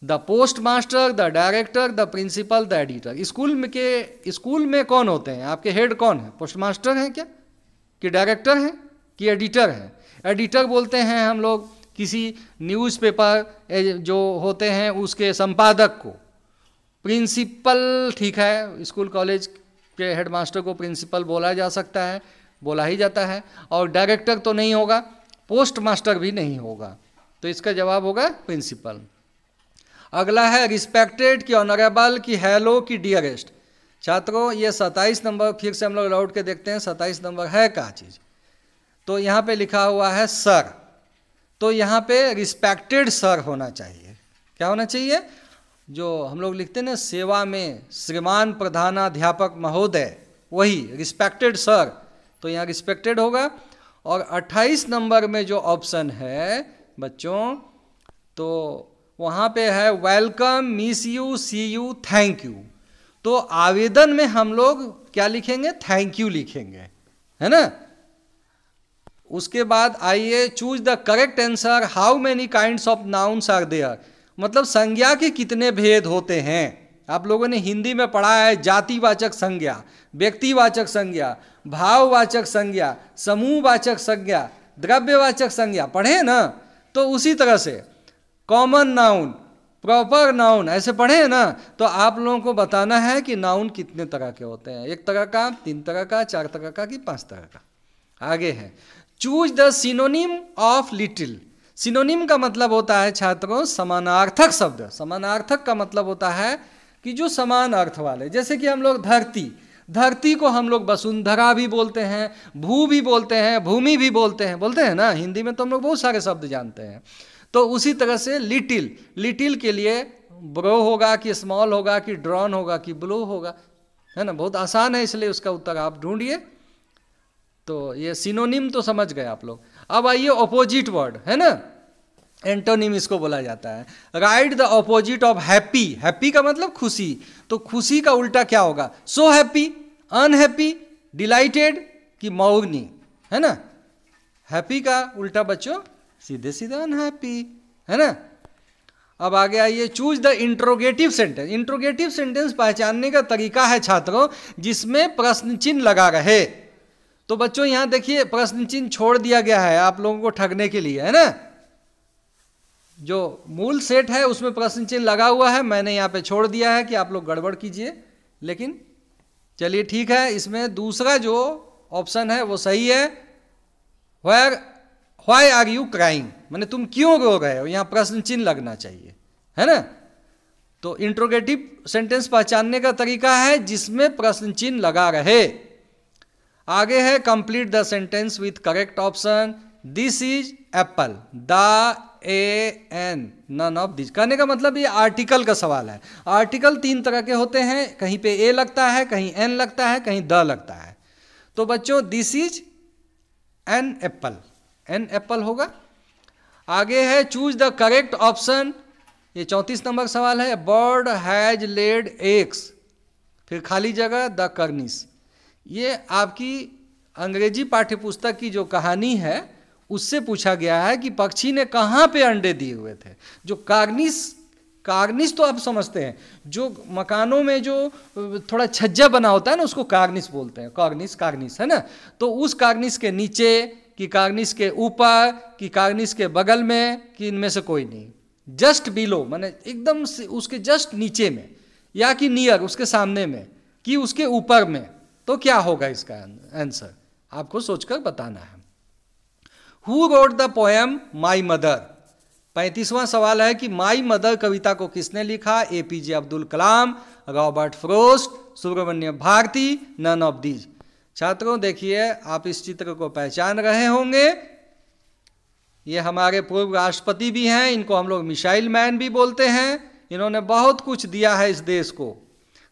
The postmaster, the director, the principal, the editor. School में कौन होते हैं? आपके हेड कौन है? पोस्ट मास्टर हैं क्या, कि डायरेक्टर हैं, कि एडिटर हैं? एडिटर बोलते हैं हम लोग किसी न्यूज़पेपर जो होते हैं उसके संपादक को। प्रिंसिपल, ठीक है, स्कूल कॉलेज के हेडमास्टर को प्रिंसिपल बोला जा सकता है, बोला ही जाता है। और डायरेक्टर तो नहीं होगा, पोस्ट मास्टर भी नहीं होगा, तो इसका जवाब होगा प्रिंसिपल। अगला है रिस्पेक्टेड, की ऑनरेबल, की हेलो, की डियरेस्ट। छात्रों ये 27 नंबर फिर से हम लोग लौट के देखते हैं 27 नंबर है क्या चीज़। तो यहाँ पे लिखा हुआ है सर, तो यहाँ पे रिस्पेक्टेड सर होना चाहिए। क्या होना चाहिए? जो हम लोग लिखते हैं ना सेवा में श्रीमान प्रधानाध्यापक महोदय, वही रिस्पेक्टेड सर, तो यहाँ रिस्पेक्टेड होगा। और 28 नंबर में जो ऑप्शन है बच्चों, तो वहाँ पे है welcome, miss you, see you, thank you. तो आवेदन में हम लोग क्या लिखेंगे? थैंक यू लिखेंगे, है ना। उसके बाद आइए choose the correct answer, how many kinds of nouns are there. मतलब संज्ञा के कितने भेद होते हैं? आप लोगों ने हिंदी में पढ़ा है जातिवाचक संज्ञा, व्यक्तिवाचक संज्ञा, भाववाचक संज्ञा, समूहवाचक संज्ञा, द्रव्यवाचक संज्ञा, पढ़े ना। तो उसी तरह से कॉमन नाउन, प्रॉपर नाउन, ऐसे पढ़े हैं ना। तो आप लोगों को बताना है कि नाउन कितने तरह के होते हैं, 1 तरह का, 3 तरह का, 4 तरह का, कि 5 तरह का। आगे है choose the synonym of little. Synonym का मतलब होता है छात्रों समानार्थक शब्द। समानार्थक का मतलब होता है कि जो समान अर्थ वाले, जैसे कि हम लोग धरती, धरती को हम लोग वसुंधरा भी बोलते हैं, भू भी बोलते हैं, भूमि भी बोलते हैं ना। हिंदी में तो हम लोग बहुत सारे शब्द जानते हैं। तो उसी तरह से लिटिल, लिटिल के लिए ब्रो होगा कि स्मॉल होगा कि ड्रॉन होगा कि ब्लू होगा, है ना। बहुत आसान है, इसलिए उसका उत्तर आप ढूंढिए। तो ये सिनोनिम तो समझ गए आप लोग। अब आइए ऑपोजिट वर्ड, है ना, एंटोनिम इसको बोला जाता है। Right the opposite of happy. Happy का मतलब खुशी, तो खुशी का उल्टा क्या होगा? सो हैप्पी, अनहैप्पी, डिलाइटेड कि मौनी, है ना। हैप्पी का उल्टा बच्चों सीधे सीधे अनहैप्पी, है ना। अब आगे आइए, choose the interrogative sentence. Interrogative sentence पहचानने का तरीका है छात्रों जिसमें प्रश्न चिन्ह लगा रहे। तो बच्चों यहां देखिए प्रश्न चिन्ह छोड़ दिया गया है आप लोगों को ठगने के लिए, है ना। जो मूल सेट है उसमें प्रश्न चिन्ह लगा हुआ है, मैंने यहाँ पे छोड़ दिया है कि आप लोग गड़बड़ कीजिए। लेकिन चलिए ठीक है, इसमें दूसरा जो ऑप्शन है वो सही है। व्हाई आर यू क्राइंग, माने तुम क्यों रो रहे हो, यहाँ प्रश्न चिन्ह लगना चाहिए, है ना। तो इंट्रोगेटिव सेंटेंस पहचानने का तरीका है जिसमें प्रश्न चिन्ह लगा रहे। आगे है complete the sentence with correct option. This is apple, the a an none of this. कहने का मतलब ये आर्टिकल का सवाल है। आर्टिकल तीन तरह के होते हैं, कहीं पे ए लगता है, कहीं एन लगता है, कहीं द लगता है। तो बच्चों this is an apple, an apple होगा। आगे है चूज द करेक्ट ऑप्शन, ये 34 नंबर सवाल है। बर्ड हैज लेड एग्स, फिर खाली जगह द कर्निस। ये आपकी अंग्रेजी पाठ्यपुस्तक की जो कहानी है उससे पूछा गया है कि पक्षी ने कहाँ पे अंडे दिए हुए थे। जो कार्निस, कार्निस तो आप समझते हैं, जो मकानों में जो थोड़ा छज्जा बना होता है ना उसको कार्निस बोलते हैं। कार्निस, कार्निस, है ना। तो उस कार्निस के नीचे कि कार्निस के ऊपर कि कार्निस के बगल में कि इनमें से कोई नहीं, जस्ट बिलो माने एकदम से उसके जस्ट नीचे में, या कि नियर उसके सामने में कि उसके ऊपर में। तो क्या होगा इसका आंसर, आपको सोचकर बताना है। Who wrote the poem my mother. 35वां सवाल है कि माई मदर कविता को किसने लिखा? APJ Abdul Kalam, Robert Frost, Subramania Bharati, none of these. छात्रों देखिए आप इस चित्र को पहचान रहे होंगे, ये हमारे पूर्व राष्ट्रपति भी हैं, इनको हम लोग मिसाइल मैन भी बोलते हैं। इन्होंने बहुत कुछ दिया है इस देश को।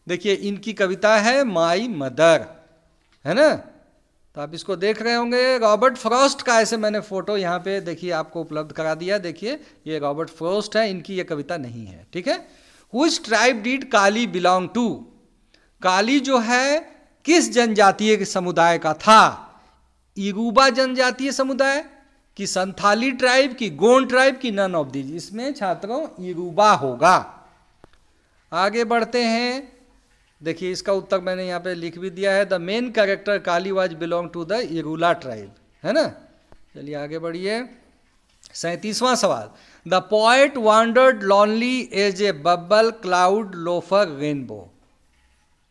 देखिए इनकी कविता है माई मदर, है ना। तो आप इसको देख रहे होंगे। रॉबर्ट फ्रॉस्ट का ऐसे मैंने फोटो यहाँ पे देखिए आपको उपलब्ध करा दिया। देखिए ये रॉबर्ट फ्रॉस्ट है, इनकी ये कविता नहीं है, ठीक है। Which tribe did Kali belong to. Kali जो है किस जनजातीय समुदाय का था? इरूबा जनजातीय समुदाय कि संथाली ट्राइब की गोंड ट्राइब की नन ऑफ दीज। इसमें छात्रों इरूबा होगा। आगे बढ़ते हैं, देखिए इसका उत्तर मैंने यहाँ पे लिख भी दिया है। The main character Kali was belong to the Irula tribe, है ना। चलिए आगे बढ़िए। 37वां सवाल, the poet wandered lonely as a bubble cloud loafer rainbow.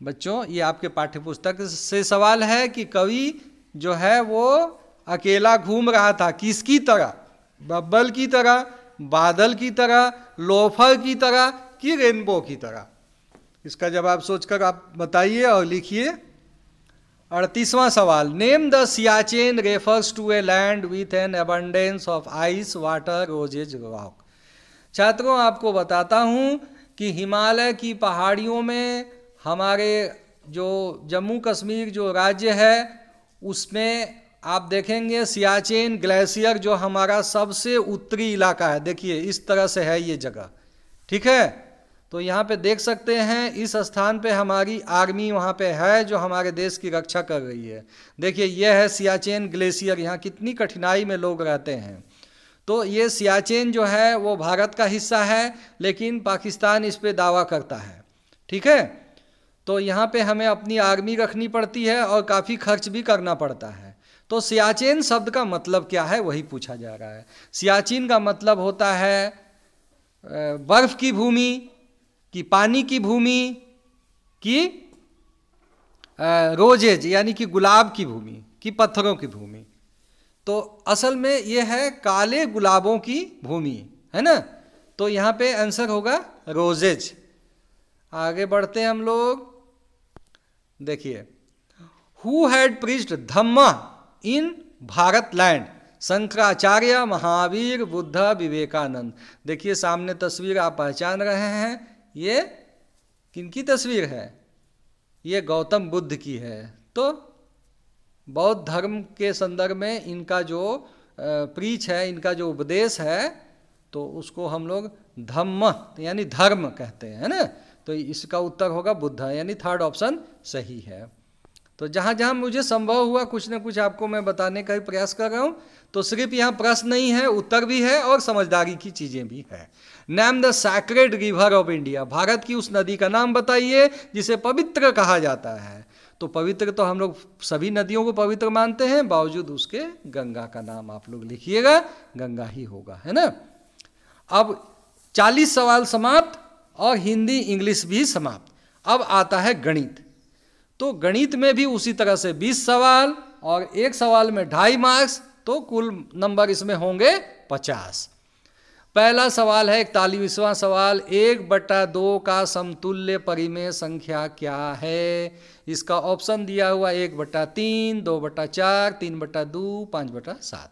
बच्चों ये आपके पाठ्यपुस्तक से सवाल है कि कवि जो है वो अकेला घूम रहा था, किसकी तरह? बबल की तरह, बादल की तरह, लोफर की तरह कि रेनबो की तरह? इसका जवाब सोचकर आप बताइए और लिखिए। 38वां सवाल, name the Siachen refers to a land with an abundance of ice water roses rock. छात्रों आपको बताता हूँ कि हिमालय की पहाड़ियों में हमारे जो जम्मू कश्मीर जो राज्य है उसमें आप देखेंगे सियाचेन ग्लेशियर जो हमारा सबसे उत्तरी इलाका है। देखिए इस तरह से है ये जगह, ठीक है। तो यहाँ पे देख सकते हैं इस स्थान पे हमारी आर्मी वहाँ पे है जो हमारे देश की रक्षा कर रही है। देखिए यह है सियाचेन ग्लेशियर, यहाँ कितनी कठिनाई में लोग रहते हैं। तो ये सियाचेन जो है वो भारत का हिस्सा है, लेकिन पाकिस्तान इस पे दावा करता है, ठीक है। तो यहाँ पे हमें अपनी आर्मी रखनी पड़ती है और काफ़ी खर्च भी करना पड़ता है। तो सियाचेन शब्द का मतलब क्या है वही पूछा जा रहा है। सियाचिन का मतलब होता है बर्फ़ की भूमि कि पानी की भूमि कि रोजेज यानी कि गुलाब की भूमि कि पत्थरों की भूमि। तो असल में ये है काले गुलाबों की भूमि, है ना। तो यहाँ पे आंसर होगा रोजेज। आगे बढ़ते हैं हम लोग। देखिए, who had preached dhamma in Bharat land? Shankaracharya, Mahavir, Buddha, Vivekananda. देखिए सामने तस्वीर आप पहचान रहे हैं, ये किनकी तस्वीर है? ये गौतम बुद्ध की है। तो बौद्ध धर्म के संदर्भ में इनका जो प्रीच है, इनका जो उपदेश है, तो उसको हम लोग धम्म यानी धर्म कहते हैं, है ना। तो इसका उत्तर होगा बुद्ध, यानी थर्ड ऑप्शन सही है। तो जहाँ जहाँ मुझे संभव हुआ कुछ न कुछ आपको मैं बताने का ही प्रयास कर रहा हूँ। तो सिर्फ यहाँ प्रश्न नहीं है, उत्तर भी है और समझदारी की चीज़ें भी है। Name the sacred river of India. Bharat की उस नदी का नाम बताइए जिसे पवित्र कहा जाता है। तो पवित्र तो हम लोग सभी नदियों को पवित्र मानते हैं, बावजूद उसके गंगा का नाम आप लोग लिखिएगा, गंगा ही होगा, है ना। अब 40 सवाल समाप्त और हिंदी इंग्लिश भी समाप्त। अब आता है गणित। तो गणित में भी उसी तरह से 20 सवाल और एक सवाल में 2.5 मार्क्स, तो कुल नंबर इसमें होंगे 50। पहला सवाल है 41वां सवाल, 1/2 का समतुल्य परिमेय संख्या क्या है? इसका ऑप्शन दिया हुआ 1/3, 2/4, 3/2, 5/7।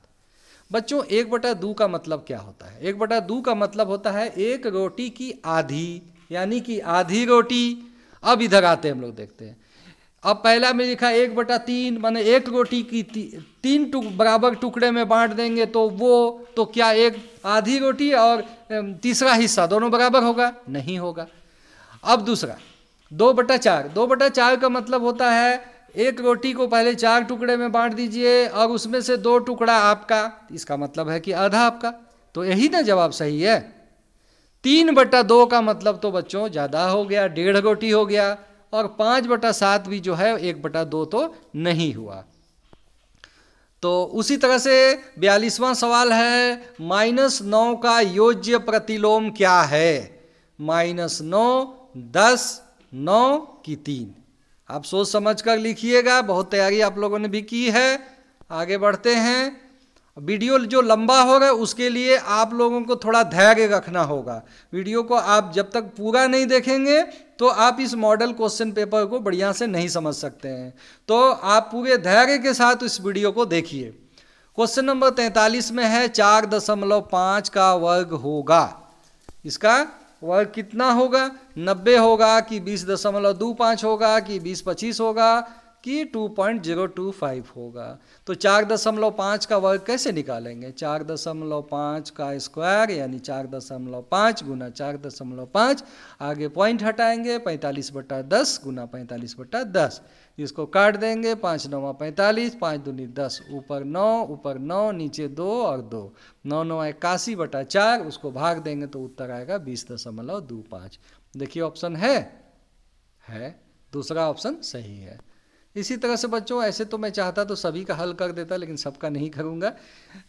बच्चों 1/2 का मतलब क्या होता है? 1/2 का मतलब होता है एक रोटी की आधी, यानी कि आधी रोटी। अब इधर आते हैं हम लोग देखते हैं। अब पहला में लिखा 1/3, माने एक रोटी की 3 बराबर टुकड़े में बांट देंगे तो वो, तो क्या एक आधी रोटी और तीसरा हिस्सा दोनों बराबर होगा? नहीं होगा। अब दूसरा 2/4, 2/4 का मतलब होता है एक रोटी को पहले 4 टुकड़े में बांट दीजिए और उसमें से 2 टुकड़ा आपका, इसका मतलब है कि आधा आपका। तो यही ना जवाब सही है। 3/2 का मतलब तो बच्चों ज़्यादा हो गया, 1.5 रोटी हो गया। और 5/7 भी जो है 1/2 तो नहीं हुआ। तो उसी तरह से 42वां सवाल है, -9 का योज्य प्रतिलोम क्या है? -9, 10, 9 की 3। आप सोच समझ कर लिखिएगा, बहुत तैयारी आप लोगों ने भी की है। आगे बढ़ते हैं। वीडियो जो लंबा होगा उसके लिए आप लोगों को थोड़ा धैर्य रखना होगा। वीडियो को आप जब तक पूरा नहीं देखेंगे तो आप इस मॉडल क्वेश्चन पेपर को बढ़िया से नहीं समझ सकते हैं। तो आप पूरे धैर्य के साथ इस वीडियो को देखिए। क्वेश्चन नंबर 43 में है 4.5 का वर्ग होगा। इसका वर्ग कितना होगा? 90 होगा कि 20.25 होगा कि 20-25 होगा कि 2.025 होगा? तो 4.5 का वर्ग कैसे निकालेंगे? 4.5 का स्क्वायर यानी 4.5 गुना 4.5, आगे पॉइंट हटाएंगे, 45/10 गुना 45/10। इसको काट देंगे, 5 9 45, 5 दूनी 10, ऊपर 9, नीचे 2 और 2, 9 9 81/4, उसको भाग देंगे तो उत्तर आएगा 20.25। देखिए ऑप्शन है, दूसरा ऑप्शन सही है। इसी तरह से बच्चों ऐसे तो मैं चाहता तो सभी का हल कर देता, लेकिन सबका नहीं करूँगा।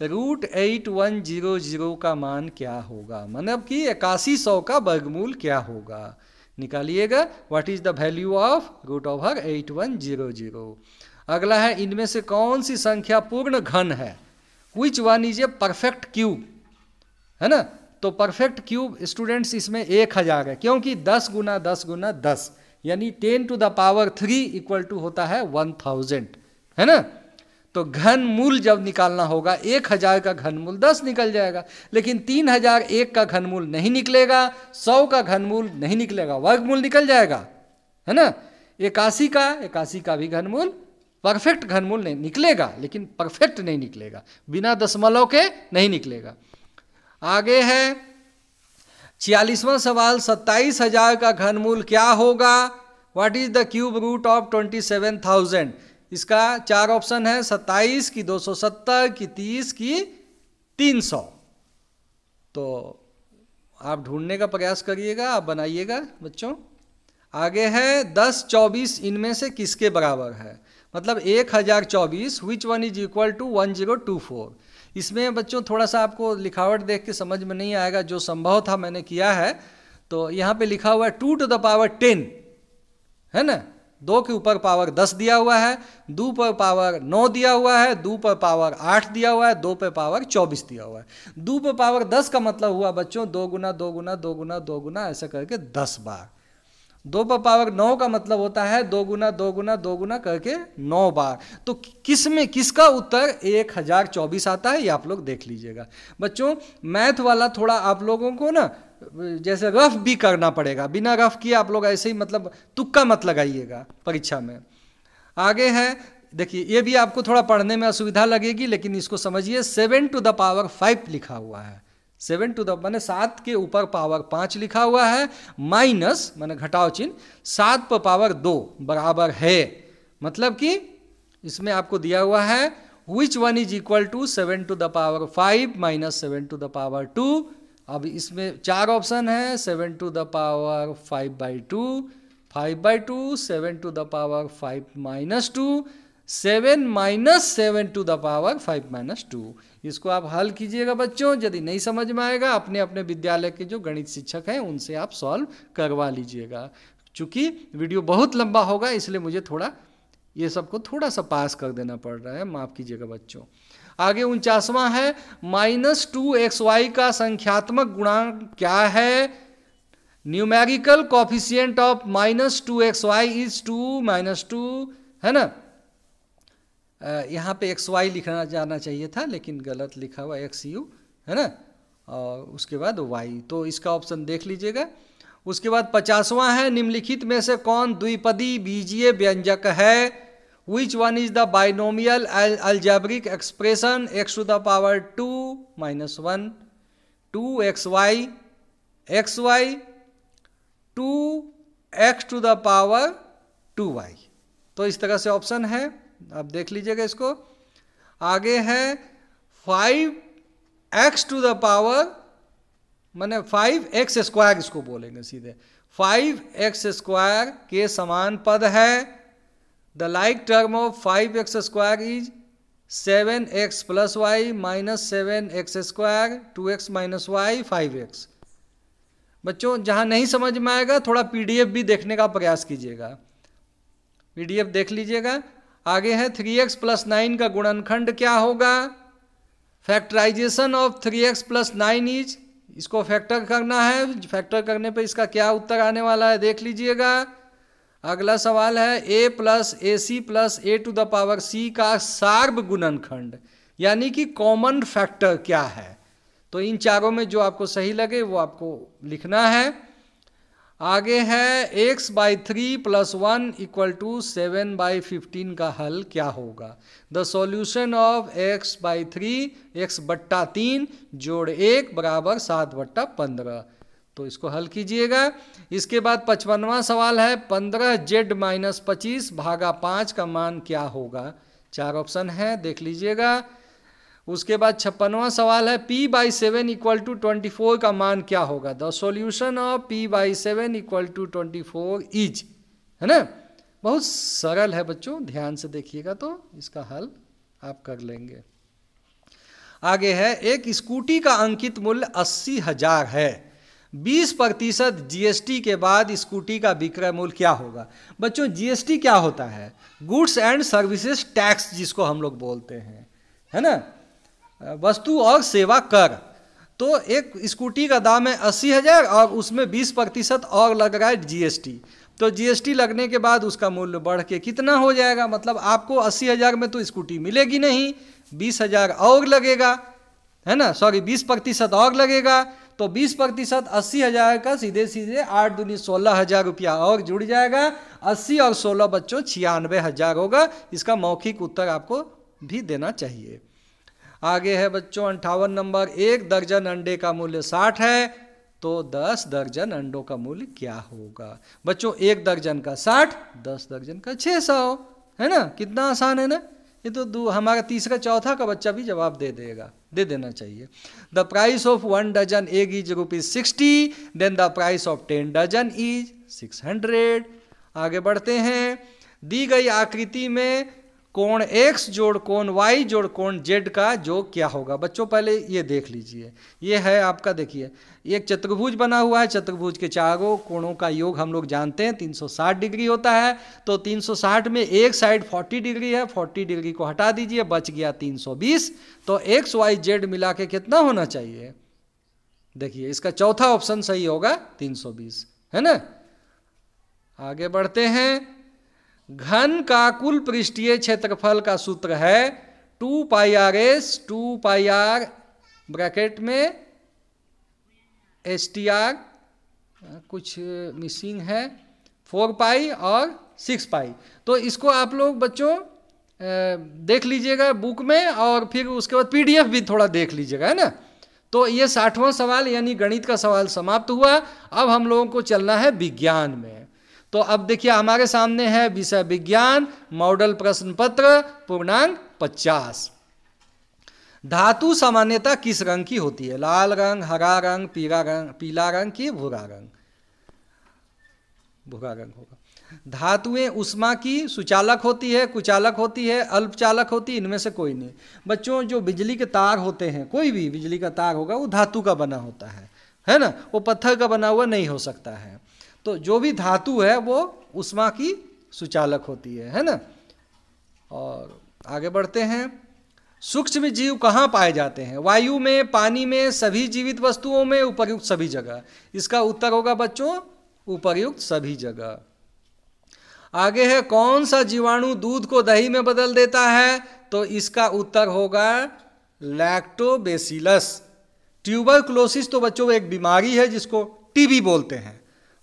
√8100 का मान क्या होगा? मतलब कि 8100 का वर्गमूल क्या होगा? निकालिएगा। What is the value of √8100? अगला है, इनमें से कौन सी संख्या पूर्ण घन है? Which one is a perfect cube? है ना। तो परफेक्ट क्यूब स्टूडेंट्स इसमें 1000 है, क्योंकि 10 गुना 10 गुना 10 यानी 10⁻³ = होता है 1000, है ना। तो घन मूल जब निकालना होगा 1000 का घनमूल 10 निकल जाएगा, लेकिन 3001 का घनमूल नहीं निकलेगा, 100 का घनमूल नहीं निकलेगा, वर्गमूल निकल जाएगा, है ना। 81 का भी घनमूल, परफेक्ट घनमूल नहीं निकलेगा, लेकिन परफेक्ट नहीं निकलेगा, बिना दशमलव के नहीं निकलेगा। आगे है 46वां सवाल, 27000 का घनमूल क्या होगा? What is the cube root of 27000? इसका 4 ऑप्शन है, 27 की 270 की 30 की 300। तो आप ढूंढने का प्रयास करिएगा, आप बनाइएगा बच्चों। आगे है 10 24 इनमें से किसके बराबर है? मतलब 1024, which one is equal to 1024? इसमें बच्चों थोड़ा सा आपको लिखावट देख के समझ में नहीं आएगा, जो संभव था मैंने किया है। तो यहाँ पे लिखा हुआ है 2 to the power 10, है ना। 2 के ऊपर पावर 10 दिया हुआ है, 2 पर पावर 9 दिया हुआ है, 2 पर पावर 8 दिया हुआ है, 2 पर पावर 24 दिया हुआ है। 2 पर पावर 10 का मतलब हुआ बच्चों 2 गुना 2 गुना 2 गुना 2 गुना ऐसा करके 10 बार। 2 पर पावर 9 का मतलब होता है 2 गुना 2 गुना 2 गुना करके 9 बार। तो किसका उत्तर 1024 आता है, ये आप लोग देख लीजिएगा। बच्चों मैथ वाला थोड़ा आप लोगों को ना जैसे रफ भी करना पड़ेगा, बिना रफ किए आप लोग ऐसे ही मतलब तुक्का मत लगाइएगा परीक्षा में। आगे है देखिए, ये भी आपको थोड़ा पढ़ने में असुविधा लगेगी, लेकिन इसको समझिए। 7 टू द पावर 5 लिखा हुआ है, 7 टू द माने 7 के ऊपर पावर 5 लिखा हुआ है, माइनस माने घटाव चिन्ह 7 पर पावर 2 बराबर है। मतलब कि इसमें आपको दिया हुआ है which one is equal to 7 to the power 5 minus 7 to the power 2। अब इसमें 4 ऑप्शन है, 7 to the power 5/2, 5/2, 7 to the power 5 minus 2, 7 minus 7 to the power 5 minus 2। इसको आप हल कीजिएगा बच्चों। यदि नहीं समझ में आएगा अपने अपने विद्यालय के जो गणित शिक्षक हैं उनसे आप सॉल्व करवा लीजिएगा। चूँकि वीडियो बहुत लंबा होगा इसलिए मुझे थोड़ा ये सबको थोड़ा सा पास कर देना पड़ रहा है, माफ़ कीजिएगा बच्चों। आगे 49वां है, -2xy का संख्यात्मक गुणांक क्या है? Numerical coefficient of -2xy is 2 - 2, है ना। यहाँ पे xy लिखना जाना चाहिए था लेकिन गलत लिखा हुआ xu, है ना, और उसके बाद y, तो इसका ऑप्शन देख लीजिएगा। उसके बाद 50वां है, निम्नलिखित में से कौन द्विपदी बीजीय व्यंजक है? Which one is the binomial algebraic expression x to the power 2 - 1, 2xy, xy, 2x to the power 2y। तो इस तरह से ऑप्शन है, आप देख लीजिएगा इसको। आगे है 5x to the power माने 5x स्क्वायर, इसको बोलेंगे सीधे 5x स्क्वायर के समान पद है। The like term of 5x square is 7x plus y minus 7x square, 2x minus y 5x। बच्चों जहाँ नहीं समझ में आएगा थोड़ा PDF भी देखने का प्रयास कीजिएगा, PDF देख लीजिएगा। आगे है 3x प्लस 9 का गुणनखंड क्या होगा? Factorization of 3x plus 9 is, इसको फैक्टर करना है, फैक्टर करने पे इसका क्या उत्तर आने वाला है देख लीजिएगा। अगला सवाल है a plus AC plus a to the power c का सार्व गुणनखंड यानी कि कॉमन फैक्टर क्या है? तो इन चारों में जो आपको सही लगे वो आपको लिखना है। आगे है x/3 + 1 = 7/15 का हल क्या होगा? The solution of x/3 x/3 जोड़ 1 बराबर 7/15। तो इसको हल कीजिएगा। इसके बाद 55वां सवाल है, 15z - 25 भागा 5 का मान क्या होगा? 4 ऑप्शन है, देख लीजिएगा। उसके बाद 56वां सवाल है, p/7 = 24 का मान क्या होगा? The solution of p/7 = 24 is, है ना। बहुत सरल है बच्चों, ध्यान से देखिएगा तो इसका हल आप कर लेंगे। आगे है, एक स्कूटी का अंकित मूल्य 80,000 है, 20% GST के बाद स्कूटी का विक्रय मूल्य क्या होगा? बच्चों GST क्या होता है? गुड्स एंड सर्विसेज टैक्स जिसको हम लोग बोलते हैं, है ना, वस्तु और सेवा कर। तो एक स्कूटी का दाम है 80,000 और उसमें 20% और लग रहा है GST। तो GST लगने के बाद उसका मूल्य बढ़ के कितना हो जाएगा? मतलब आपको 80,000 में तो स्कूटी मिलेगी नहीं, 20,000 और लगेगा, है ना, सॉरी 20% और लगेगा। तो 20% 80,000 का सीधे सीधे 8 दूनी 16,000 रुपया और जुड़ जाएगा। 80 और 16 बच्चों 96,000 होगा। इसका मौखिक उत्तर आपको भी देना चाहिए। आगे है बच्चों 58 नंबर, 1 दर्जन अंडे का मूल्य 60 है, तो 10 दर्जन अंडों का मूल्य क्या होगा? बच्चों 1 दर्जन का 60, 10 दर्जन का 600, है ना। कितना आसान है ना। ये तो हमारा तीसरा चौथा का बच्चा भी जवाब दे देना चाहिए। The price of 1 dozen egg is ₹60, then the price of 10 dozen is 600। आगे बढ़ते हैं, दी गई आकृति में कोण x जोड़ कोण y जोड़ कोण z का योग क्या होगा। बच्चों पहले ये देख लीजिए, ये है आपका, देखिए एक चतुर्भुज बना हुआ है, चतुर्भुज के चारों कोणों का योग हम लोग जानते हैं 360 डिग्री होता है। तो 360 में एक साइड 40 डिग्री है, 40 डिग्री को हटा दीजिए, बच गया 320। तो x y z मिला के कितना होना चाहिए, देखिए इसका चौथा ऑप्शन सही होगा 320, है ना। आगे बढ़ते हैं। घन का कुल पृष्ठीय क्षेत्रफल का सूत्र है 2 pi R S 2 pi R bracket में एस टी आर, कुछ मिसिंग है, 4 पाई और 6 पाई। तो इसको आप लोग बच्चों देख लीजिएगा बुक में, और फिर उसके बाद पीडीएफ भी थोड़ा देख लीजिएगा, है ना। तो ये 60वां सवाल यानी गणित का सवाल समाप्त हुआ। अब हम लोगों को चलना है विज्ञान में। तो अब देखिए हमारे सामने है विषय विज्ञान, मॉडल प्रश्न पत्र पूर्णांक 50। धातु सामान्यतः किस रंग की होती है, लाल रंग, हरा रंग, पीला रंग की भूरा रंग, भूरा रंग होगा। धातुएं उष्मा की सुचालक होती है, कुचालक होती है, अल्पचालक होती है, इनमें से कोई नहीं। बच्चों जो बिजली के तार होते हैं, कोई भी बिजली का तार होगा वो धातु का बना होता है ना, वो पत्थर का बना हुआ नहीं हो सकता है। तो जो भी धातु है वो उष्मा की सुचालक होती है ना। और आगे बढ़ते हैं। सूक्ष्म जीव कहाँ पाए जाते हैं, वायु में, पानी में, सभी जीवित वस्तुओं में, उपर्युक्त सभी जगह। इसका उत्तर होगा बच्चों उपर्युक्त सभी जगह। आगे है कौन सा जीवाणु दूध को दही में बदल देता है, तो इसका उत्तर होगा लैक्टोबैसिलस। ट्यूबरकुलोसिस तो बच्चों एक बीमारी है जिसको टीबी बोलते हैं।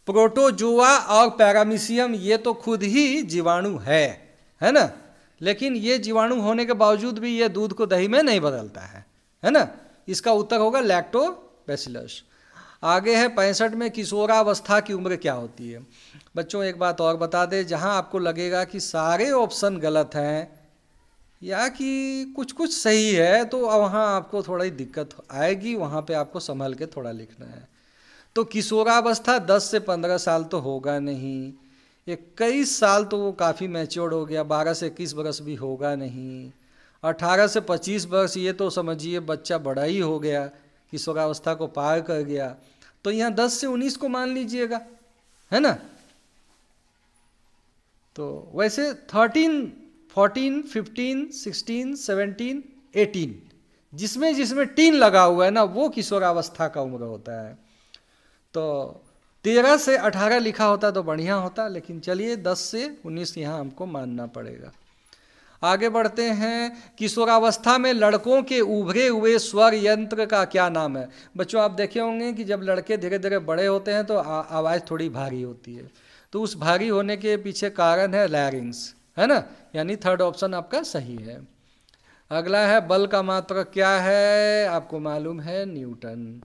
प्रोटोजोआ और पैरामीशियम ये तो खुद ही जीवाणु है ना, लेकिन ये जीवाणु होने के बावजूद भी ये दूध को दही में नहीं बदलता है ना। इसका उत्तर होगा लैक्टोबैसिलस। आगे है 65 में किशोरावस्था की उम्र क्या होती है। बच्चों एक बात और बता दें, जहां आपको लगेगा कि सारे ऑप्शन गलत हैं या कि कुछ कुछ सही है, तो वहाँ आपको थोड़ा ही दिक्कत आएगी, वहाँ पे आपको संभल के थोड़ा लिखना है। तो किशोरावस्था 10 से 15 साल तो होगा नहीं, 21 साल तो वो काफ़ी मैच्योर्ड हो गया, 12 से 21 वर्ष भी होगा नहीं, 18 से 25 वर्ष ये तो समझिए बच्चा बड़ा ही हो गया, किशोरावस्था को पार कर गया। तो यहाँ 10 से 19 को मान लीजिएगा, है ना। तो वैसे 13, 14, 15, 16, 17, 18 जिसमें टीन लगा हुआ है ना वो किशोरावस्था का उम्र होता है। तो 13 से 18 लिखा होता तो बढ़िया होता, लेकिन चलिए 10 से 19 यहाँ हमको मानना पड़ेगा। आगे बढ़ते हैं। किशोरावस्था में लड़कों के उभरे हुए स्वर यंत्र का क्या नाम है। बच्चों आप देखे होंगे कि जब लड़के धीरे धीरे बड़े होते हैं तो आवाज़ थोड़ी भारी होती है, तो उस भारी होने के पीछे कारण है लैरिंग्स, है ना, यानी थर्ड ऑप्शन आपका सही है। अगला है बल का मात्रक क्या है, आपको मालूम है न्यूटन।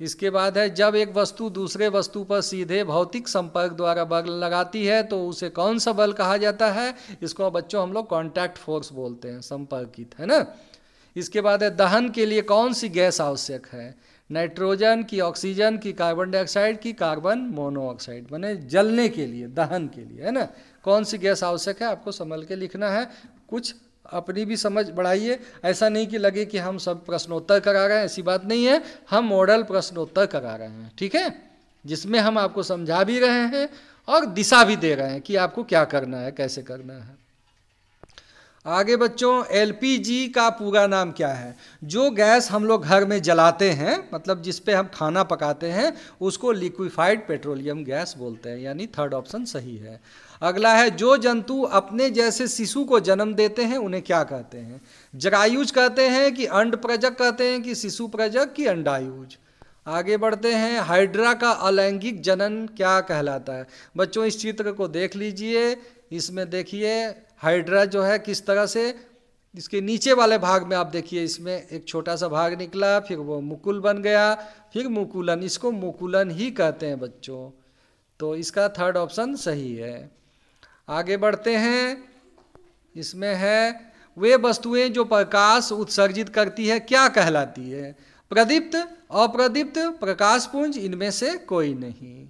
इसके बाद है जब एक वस्तु दूसरे वस्तु पर सीधे भौतिक संपर्क द्वारा बल लगाती है तो उसे कौन सा बल कहा जाता है। इसको बच्चों हम लोग कॉन्टैक्ट फोर्स बोलते हैं, संपर्कित, है ना। इसके बाद है दहन के लिए कौन सी गैस आवश्यक है, नाइट्रोजन की, ऑक्सीजन की, कार्बन डाइऑक्साइड की, कार्बन मोनोऑक्साइड, माने जलने के लिए, दहन के लिए, है ना। कौन सी गैस आवश्यक है आपको संभल के लिखना है, कुछ अपनी भी समझ बढ़ाइए। ऐसा नहीं कि लगे कि हम सब प्रश्नोत्तर करा रहे हैं, ऐसी बात नहीं है, हम मॉडल प्रश्नोत्तर करा रहे हैं, ठीक है, जिसमें हम आपको समझा भी रहे हैं और दिशा भी दे रहे हैं कि आपको क्या करना है, कैसे करना है। आगे बच्चों एलपीजी का पूरा नाम क्या है। जो गैस हम लोग घर में जलाते हैं, मतलब जिस पे हम खाना पकाते हैं, उसको लिक्विफाइड पेट्रोलियम गैस बोलते हैं, यानी थर्ड ऑप्शन सही है। अगला है जो जंतु अपने जैसे शिशु को जन्म देते हैं उन्हें क्या कहते हैं। जरायुज कहते हैं कि अंड प्रजक कहते हैं कि शिशु प्रजक कि अंडायुज। आगे बढ़ते हैं। हाइड्रा का अलैंगिक जनन क्या कहलाता है। बच्चों इस चित्र को देख लीजिए, इसमें देखिए हाइड्रा जो है किस तरह से, इसके नीचे वाले भाग में आप देखिए, इसमें एक छोटा सा भाग निकला, फिर वो मुकुल बन गया, फिर मुकुलन, इसको मुकुलन ही कहते हैं बच्चों। तो इसका थर्ड ऑप्शन सही है। आगे बढ़ते हैं। इसमें है वे वस्तुएं जो प्रकाश उत्सर्जित करती है क्या कहलाती है। प्रदीप्त, अप्रदीप्त, प्रकाशपुंज, इनमें से कोई नहीं।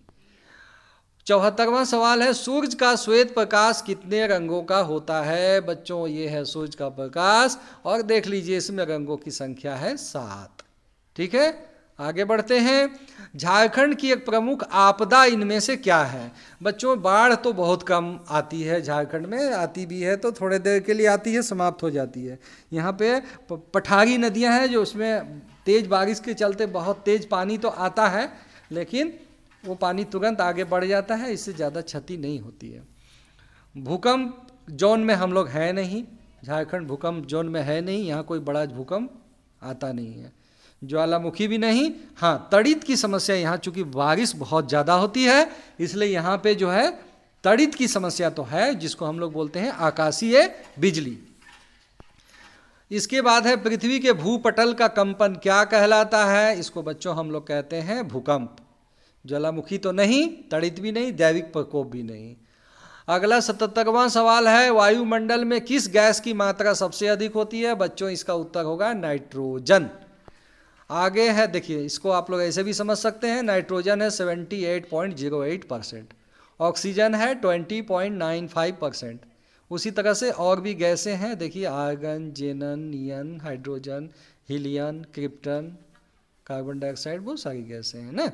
74वां सवाल है, सूरज का श्वेत प्रकाश कितने रंगों का होता है? बच्चों ये है सूरज का प्रकाश और देख लीजिए इसमें रंगों की संख्या है 7। ठीक है, आगे बढ़ते हैं। झारखंड की एक प्रमुख आपदा इनमें से क्या है? बच्चों बाढ़ तो बहुत कम आती है झारखंड में, आती भी है तो थोड़े देर के लिए आती है, समाप्त हो जाती है। यहाँ पे पठारी नदियाँ हैं जो उसमें तेज़ बारिश के चलते बहुत तेज़ पानी तो आता है, लेकिन वो पानी तुरंत आगे बढ़ जाता है, इससे ज़्यादा क्षति नहीं होती है। भूकंप जोन में हम लोग हैं नहीं, झारखंड भूकंप जोन में है नहीं, यहाँ कोई बड़ा भूकंप आता नहीं है। ज्वालामुखी भी नहीं। हाँ, तड़ित की समस्या यहाँ चूँकि बारिश बहुत ज़्यादा होती है इसलिए यहाँ पे जो है तड़ित की समस्या तो है, जिसको हम लोग बोलते हैं आकाशीय बिजली। इसके बाद है पृथ्वी के भूपटल का कंपन क्या कहलाता है? इसको बच्चों हम लोग कहते हैं भूकंप। ज्वालामुखी तो नहीं, तड़ित भी नहीं, दैविक प्रकोप भी नहीं। अगला 77वां सवाल है, वायुमंडल में किस गैस की मात्रा सबसे अधिक होती है? बच्चों इसका उत्तर होगा नाइट्रोजन। आगे है, देखिए इसको आप लोग ऐसे भी समझ सकते हैं, नाइट्रोजन है 78.08%, ऑक्सीजन है 20.95%। उसी तरह से और भी गैसें हैं, देखिए आर्गन, जेनन, नियन, हाइड्रोजन, हीलियन, क्रिप्टन, कार्बन डाइऑक्साइड, बहुत सारी गैसें हैं ना।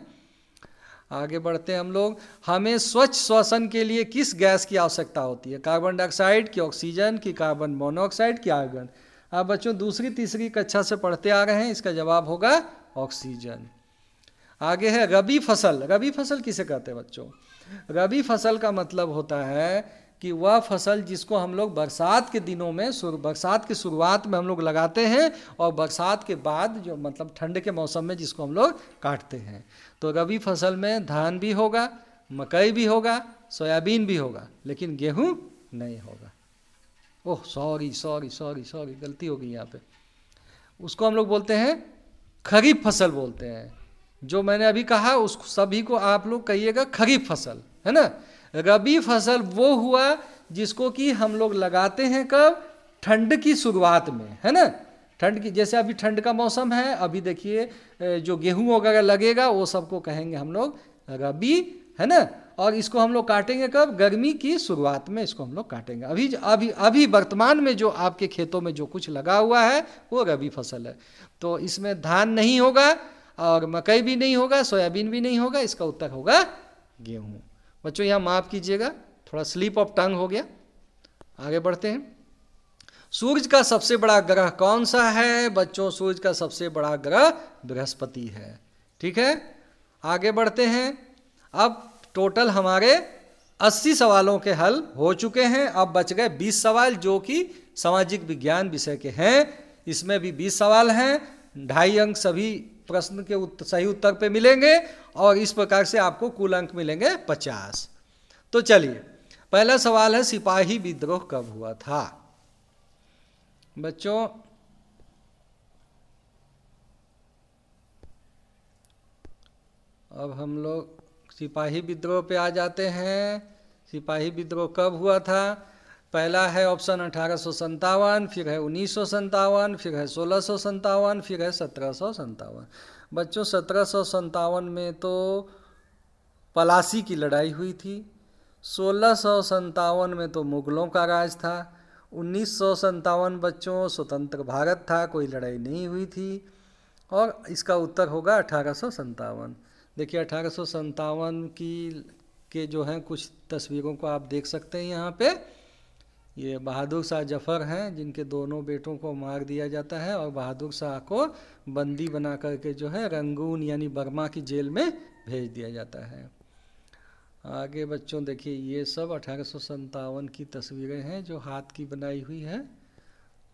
आगे बढ़ते हैं हम लोग। हमें स्वच्छ श्वसन के लिए किस गैस की आवश्यकता होती है? कार्बन डाइऑक्साइड की, ऑक्सीजन की, कार्बन मोनोऑक्साइड की, आर्गन? आप बच्चों दूसरी तीसरी कक्षा से पढ़ते आ रहे हैं, इसका जवाब होगा ऑक्सीजन। आगे है रबी फसल। रबी फसल किसे कहते हैं बच्चों? रबी फसल का मतलब होता है कि वह फसल जिसको हम लोग बरसात के दिनों में, बरसात की शुरुआत में हम लोग लगाते हैं और बरसात के बाद जो मतलब ठंड के मौसम में जिसको हम लोग काटते हैं। तो रबी फसल में धान भी होगा, मकई भी होगा, सोयाबीन भी होगा, लेकिन गेहूं नहीं होगा। Oh sorry sorry sorry sorry, गलती हो गई यहाँ पे। उसको हम लोग बोलते हैं खरीफ फसल बोलते हैं। जो मैंने अभी कहा उस सभी को आप लोग कहिएगा खरीफ फसल, है ना। रबी फसल वो हुआ जिसको कि हम लोग लगाते हैं कब? ठंड की शुरुआत में, है ना। ठंड की, जैसे अभी ठंड का मौसम है, अभी देखिए जो गेहूं वगैरह लगेगा वो सबको कहेंगे हम लोग रबी, है ना। और इसको हम लोग काटेंगे कब? गर्मी की शुरुआत में इसको हम लोग काटेंगे। अभी अभी अभी वर्तमान में जो आपके खेतों में जो कुछ लगा हुआ है वो रबी फसल है। तो इसमें धान नहीं होगा और मकई भी नहीं होगा, सोयाबीन भी नहीं होगा, इसका उत्तर होगा गेहूँ। बच्चों यहाँ माफ़ कीजिएगा, थोड़ा स्लिप ऑफ टंग हो गया। आगे बढ़ते हैं। सूरज का सबसे बड़ा ग्रह कौन सा है? बच्चों सूरज का सबसे बड़ा ग्रह बृहस्पति है। ठीक है, आगे बढ़ते हैं। अब टोटल हमारे 80 सवालों के हल हो चुके हैं। अब बच गए 20 सवाल जो कि सामाजिक विज्ञान विषय के हैं। इसमें भी 20 सवाल हैं, 2.5 अंक सभी प्रश्न के सही उत्तर पे मिलेंगे और इस प्रकार से आपको कुल अंक मिलेंगे 50। तो चलिए, पहला सवाल है सिपाही विद्रोह कब हुआ था? बच्चों अब हम लोग सिपाही विद्रोह पे आ जाते हैं। सिपाही विद्रोह कब हुआ था? पहला है ऑप्शन 1857, फिर है 1957, फिर है 1657, फिर है 1757। बच्चों 1757 में तो पलासी की लड़ाई हुई थी, 1657 में तो मुगलों का राज था, 1957 बच्चों स्वतंत्र भारत था, कोई लड़ाई नहीं हुई थी और इसका उत्तर होगा 1857। देखिए 1857 के जो हैं कुछ तस्वीरों को आप देख सकते हैं यहाँ पे। ये बहादुर शाह जफ़र हैं जिनके दोनों बेटों को मार दिया जाता है और बहादुर शाह को बंदी बना करके जो है रंगून यानी बर्मा की जेल में भेज दिया जाता है। आगे बच्चों देखिए ये सब 1857 की तस्वीरें हैं जो हाथ की बनाई हुई है।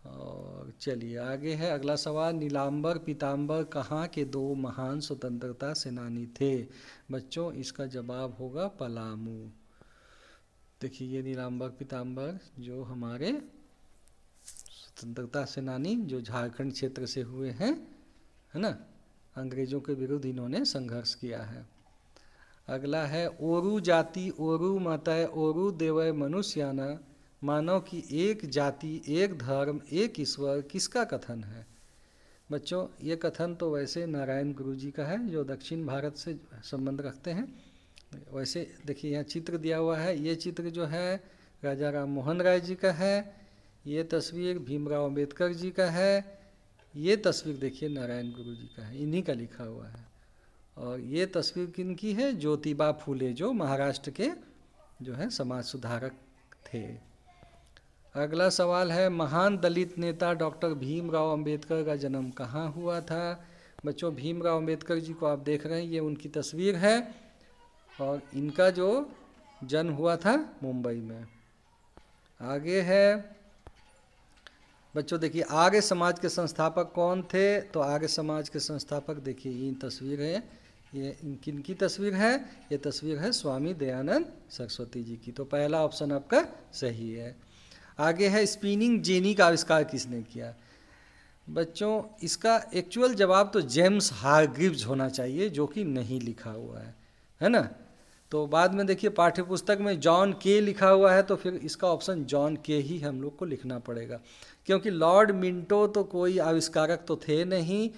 और चलिए आगे है अगला सवाल, नीलांबर पीताम्बर कहाँ के 2 महान स्वतंत्रता सेनानी थे? बच्चों इसका जवाब होगा पलामू। देखिए ये नीलांबर पीताम्बर जो हमारे स्वतंत्रता सेनानी जो झारखंड क्षेत्र से हुए हैं, है ना, अंग्रेजों के विरुद्ध इन्होंने संघर्ष किया है। अगला है ओरू जाति ओरू मतय ओरू देवय मनुष्याना, मानव की एक जाति एक धर्म एक ईश्वर किसका कथन है? बच्चों ये कथन तो वैसे नारायण गुरु जी का है जो दक्षिण भारत से संबंध रखते हैं, वैसे देखिए यहाँ चित्र दिया हुआ है, ये चित्र जो है राजा राम मोहन राय जी का है, ये तस्वीर भीमराव अंबेडकर जी का है, ये तस्वीर देखिए नारायण गुरु जी का है, इन्हीं का लिखा हुआ है। और ये तस्वीर किन की है? ज्योतिबा फूले, जो महाराष्ट्र के जो है समाज सुधारक थे। अगला सवाल है, महान दलित नेता डॉक्टर भीमराव अंबेडकर का जन्म कहाँ हुआ था? बच्चों भीमराव अंबेडकर जी को आप देख रहे हैं, ये उनकी तस्वीर है और इनका जो जन्म हुआ था मुंबई में। आगे है बच्चों देखिए, आर्य समाज के संस्थापक कौन थे? तो आर्य समाज के संस्थापक देखिए ये तस्वीर है, ये किन की तस्वीर है? ये तस्वीर है स्वामी दयानंद सरस्वती जी की। तो पहला ऑप्शन आपका सही है। आगे है, स्पिनिंग जेनी का आविष्कार किसने किया? बच्चों इसका एक्चुअल जवाब तो जेम्स हारग्रीव्स होना चाहिए, जो कि नहीं लिखा हुआ है ना। तो बाद में देखिए पाठ्यपुस्तक में जॉन के लिखा हुआ है, तो फिर इसका ऑप्शन जॉन के ही हम लोग को लिखना पड़ेगा, क्योंकि लॉर्ड मिंटो तो कोई आविष्कारक तो थे नहीं,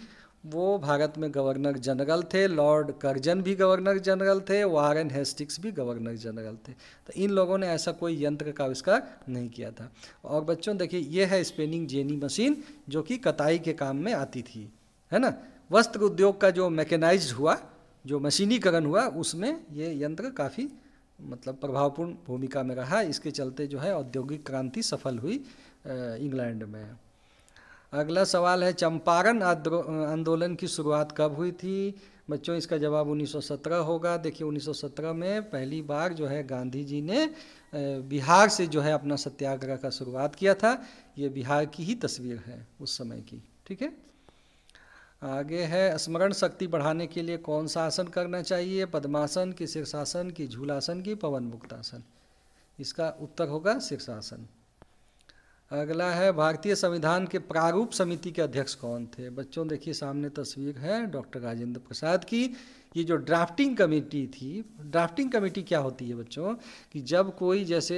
वो भारत में गवर्नर जनरल थे। लॉर्ड कर्जन भी गवर्नर जनरल थे, वारेन हेस्टिंग्स भी गवर्नर जनरल थे। तो इन लोगों ने ऐसा कोई यंत्र का आविष्कार नहीं किया था। और बच्चों देखिए ये है स्पिनिंग जेनी मशीन, जो कि कताई के काम में आती थी, है ना। वस्त्र उद्योग का जो मैकेनाइज्ड हुआ, जो मशीनीकरण हुआ, उसमें ये यंत्र काफ़ी मतलब प्रभावपूर्ण भूमिका में रहा। इसके चलते जो है औद्योगिक क्रांति सफल हुई इंग्लैंड में। अगला सवाल है, चंपारण आंदोलन की शुरुआत कब हुई थी? बच्चों इसका जवाब 1917 होगा। देखिए 1917 में पहली बार जो है गांधी जी ने बिहार से जो है अपना सत्याग्रह का शुरुआत किया था। ये बिहार की ही तस्वीर है उस समय की, ठीक है। आगे है, स्मरण शक्ति बढ़ाने के लिए कौन सा आसन करना चाहिए? पद्मासन की, शीर्षासन की, झूलासन की, पवन मुक्तासन? इसका उत्तर होगा शीर्षासन। अगला है, भारतीय संविधान के प्रारूप समिति के अध्यक्ष कौन थे? बच्चों देखिए सामने तस्वीर है डॉक्टर राजेंद्र प्रसाद की। ये जो ड्राफ्टिंग कमेटी थी, ड्राफ्टिंग कमेटी क्या होती है बच्चों, कि जब कोई जैसे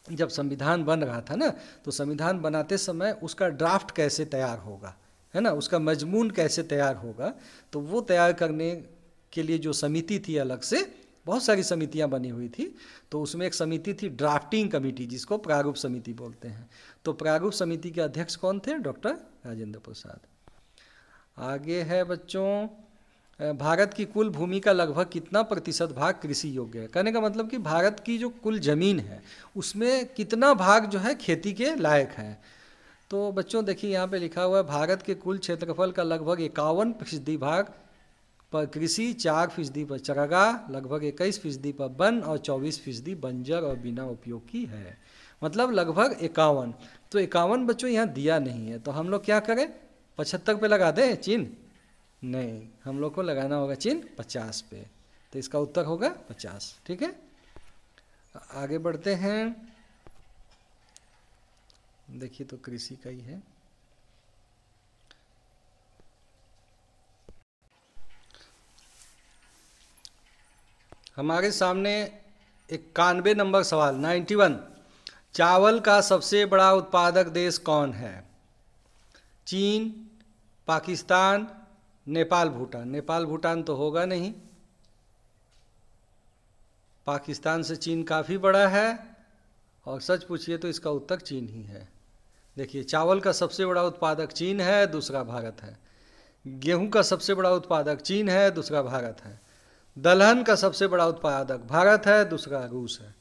जब संविधान बन रहा था ना, तो संविधान बनाते समय उसका ड्राफ्ट कैसे तैयार होगा, है ना, उसका मजमून कैसे तैयार होगा, तो वो तैयार करने के लिए जो समिति थी, अलग से बहुत सारी समितियां बनी हुई थी, तो उसमें एक समिति थी ड्राफ्टिंग कमेटी, जिसको प्रारूप समिति बोलते हैं। तो प्रारूप समिति के अध्यक्ष कौन थे? डॉक्टर राजेंद्र प्रसाद। आगे है बच्चों, भारत की कुल भूमि का लगभग कितना प्रतिशत भाग कृषि योग्य है? कहने का मतलब कि भारत की जो कुल जमीन है उसमें कितना भाग जो है खेती के लायक है। तो बच्चों देखिए यहाँ पे लिखा हुआ है, भारत के कुल क्षेत्रफल का लगभग 51% भाग पर कृषि, 4% पर चरागाह, लगभग 21% पर वन और 24% बंजर और बिना उपयोग की है। मतलब लगभग 51। तो 51 बच्चों यहाँ दिया नहीं है, तो हम लोग क्या करें? 75 पे लगा दें चिन्ह? नहीं, हम लोग को लगाना होगा चिन्ह 50 पे। तो इसका उत्तर होगा 50, ठीक है। आगे बढ़ते हैं, देखिए तो कृषि का ही है। हमारे सामने 91 नंबर सवाल 91, चावल का सबसे बड़ा उत्पादक देश कौन है? चीन, पाकिस्तान, नेपाल, भूटान? नेपाल भूटान तो होगा नहीं, पाकिस्तान से चीन काफ़ी बड़ा है, और सच पूछिए तो इसका उत्तर चीन ही है। देखिए चावल का सबसे बड़ा उत्पादक चीन है, दूसरा भारत है। गेहूं का सबसे बड़ा उत्पादक चीन है, दूसरा भारत है। दलहन का सबसे बड़ा उत्पादक भारत है, दूसरा रूस है।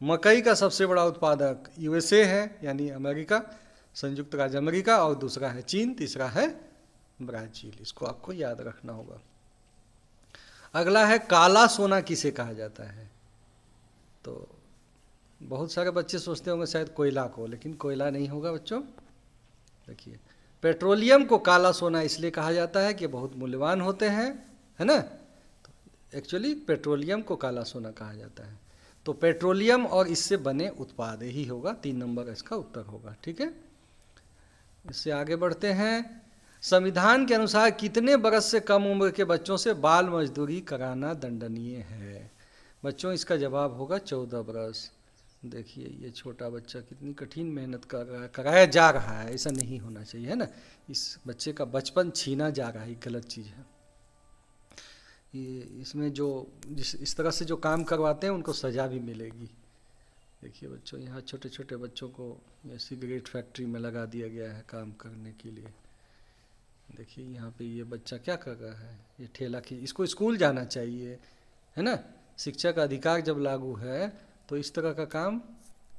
मकई का सबसे बड़ा उत्पादक यूएसए है, यानी अमेरिका, संयुक्त राज्य अमेरिका, और दूसरा है चीन, तीसरा है ब्राज़ील। इसको आपको याद रखना होगा। अगला है, काला सोना किसे कहा जाता है? तो बहुत सारे बच्चे सोचते होंगे शायद कोयला को, लेकिन कोयला नहीं होगा बच्चों। देखिए पेट्रोलियम को काला सोना इसलिए कहा जाता है कि बहुत मूल्यवान होते हैं, है ना। तो एक्चुअली पेट्रोलियम को काला सोना कहा जाता है। तो पेट्रोलियम और इससे बने उत्पाद ही होगा, 3 नंबर इसका उत्तर होगा, ठीक है। इससे आगे बढ़ते हैं, संविधान के अनुसार कितने बरस से कम उम्र के बच्चों से बाल मजदूरी कराना दंडनीय है? बच्चों इसका जवाब होगा 14 बरस। देखिए ये छोटा बच्चा कितनी कठिन मेहनत कर रहा है, कराया जा रहा है, ऐसा नहीं होना चाहिए, है ना। इस बच्चे का बचपन छीना जा रहा है, गलत चीज़ है। ये इसमें जो इस तरह से जो काम करवाते हैं उनको सज़ा भी मिलेगी। देखिए बच्चों, यहाँ छोटे छोटे बच्चों को ये सिगरेट फैक्ट्री में लगा दिया गया है काम करने के लिए। देखिए यहाँ पे ये बच्चा क्या कर रहा है, ये ठेला की, इसको स्कूल जाना चाहिए, है ना। शिक्षा का अधिकार जब लागू है तो इस तरह का काम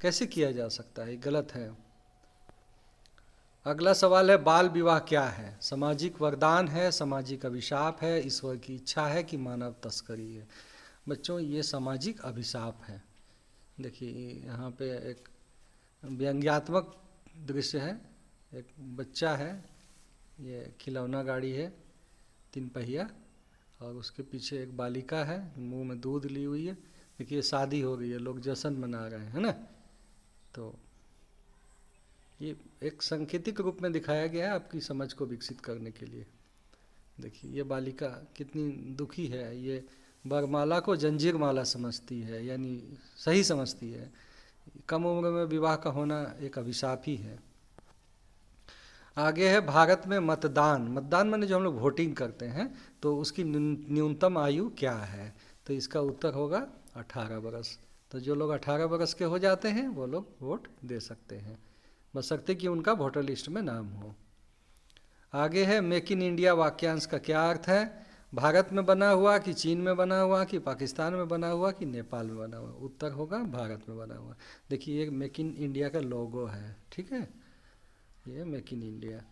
कैसे किया जा सकता है, गलत है। अगला सवाल है, बाल विवाह क्या है? सामाजिक वरदान है, सामाजिक अभिशाप है, ईश्वर की इच्छा है कि मानव तस्करी है? बच्चों ये सामाजिक अभिशाप है। देखिए यहाँ पे एक व्यंग्यात्मक दृश्य है, एक बच्चा है, ये खिलौना गाड़ी है 3 पहिया, और उसके पीछे एक बालिका है, मुंह में दूध ली हुई है। देखिए शादी हो गई है, लोग जश्न मना रहे हैं, है ना। तो ये एक सांकेतिक रूप में दिखाया गया है आपकी समझ को विकसित करने के लिए। देखिए ये बालिका कितनी दुखी है, ये वरमाला को जंजीर माला समझती है, यानी सही समझती है। कम उम्र में विवाह का होना एक अभिशाप ही है। आगे है, भारत में मतदान, मतदान माने जो हम लोग वोटिंग करते हैं, तो उसकी न्यूनतम आयु क्या है? तो इसका उत्तर होगा 18 वर्ष। तो जो लोग 18 वर्ष के हो जाते हैं वो लोग वोट दे सकते हैं, बशर्ते कि उनका वोटर लिस्ट में नाम हो। आगे है, मेक इन इंडिया वाक्यांश का क्या अर्थ है? भारत में बना हुआ कि चीन में बना हुआ कि पाकिस्तान में बना हुआ कि नेपाल में बना हुआ? उत्तर होगा भारत में बना हुआ। देखिए ये मेक इन इंडिया का लोगो है, ठीक है, ये मेक इन इंडिया।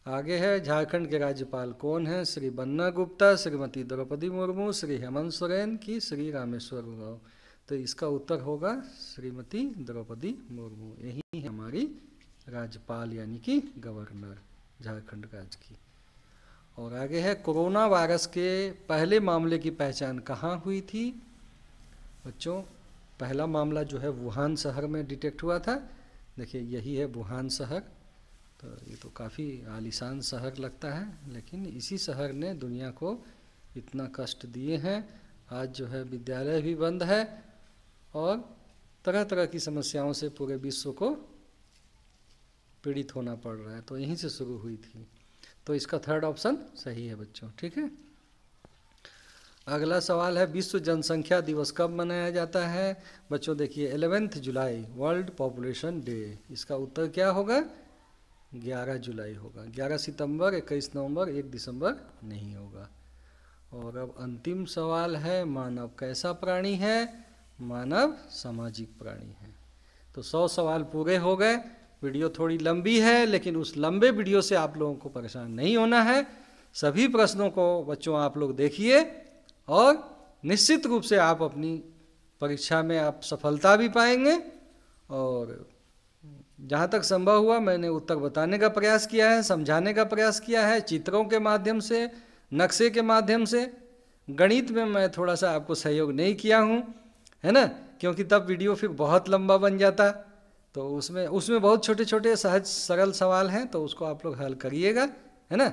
आगे है, झारखंड के राज्यपाल कौन है? श्री बन्ना गुप्ता, श्रीमती द्रौपदी मुर्मू, श्री हेमंत सोरेन की श्री रामेश्वर उरांव? तो इसका उत्तर होगा श्रीमती द्रौपदी मुर्मू। यही है हमारी राज्यपाल यानी कि गवर्नर झारखंड राज्य की। और आगे है, कोरोना वायरस के पहले मामले की पहचान कहाँ हुई थी? बच्चों पहला मामला जो है वुहान शहर में डिटेक्ट हुआ था। देखिए यही है वुहान शहर। तो ये तो काफ़ी आलीशान शहर लगता है, लेकिन इसी शहर ने दुनिया को इतना कष्ट दिए हैं। आज जो है विद्यालय भी बंद है और तरह तरह की समस्याओं से पूरे विश्व को पीड़ित होना पड़ रहा है। तो यहीं से शुरू हुई थी। तो इसका थर्ड ऑप्शन सही है बच्चों, ठीक है। अगला सवाल है, विश्व जनसंख्या दिवस कब मनाया जाता है? बच्चों देखिए 11 जुलाई वर्ल्ड पॉपुलेशन डे। इसका उत्तर क्या होगा? 11 जुलाई होगा। 11 सितंबर, 21 नवंबर, 1 दिसंबर नहीं होगा। और अब अंतिम सवाल है, मानव कैसा प्राणी है? मानव सामाजिक प्राणी है। तो 100 सवाल पूरे हो गए। वीडियो थोड़ी लंबी है, लेकिन उस लंबे वीडियो से आप लोगों को परेशान नहीं होना है। सभी प्रश्नों को बच्चों आप लोग देखिए और निश्चित रूप से आप अपनी परीक्षा में आप सफलता भी पाएंगे। और जहाँ तक संभव हुआ मैंने उत्तर बताने का प्रयास किया है, समझाने का प्रयास किया है, चित्रों के माध्यम से, नक्शे के माध्यम से। गणित में मैं थोड़ा सा आपको सहयोग नहीं किया हूँ, है ना, क्योंकि तब वीडियो फिर बहुत लंबा बन जाता। तो उसमें बहुत छोटे छोटे सहज सरल सवाल हैं, तो उसको आप लोग हल करिएगा, है ना।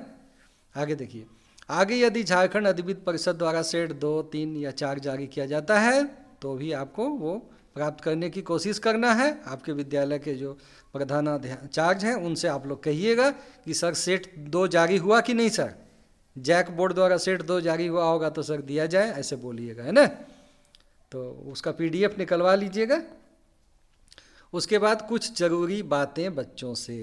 आगे देखिए, आगे यदि झारखंड अधिविद्य परिषद द्वारा सेट 2, 3 या 4 जारी किया जाता है तो भी आपको वो प्राप्त करने की कोशिश करना है। आपके विद्यालय के जो प्रधानाचार्य हैं उनसे आप लोग कहिएगा कि सर सेट 2 जारी हुआ कि नहीं सर, जैक बोर्ड द्वारा सेट 2 जारी हुआ होगा तो सर दिया जाए, ऐसे बोलिएगा, है ना। तो उसका PDF निकलवा लीजिएगा। उसके बाद कुछ ज़रूरी बातें बच्चों से।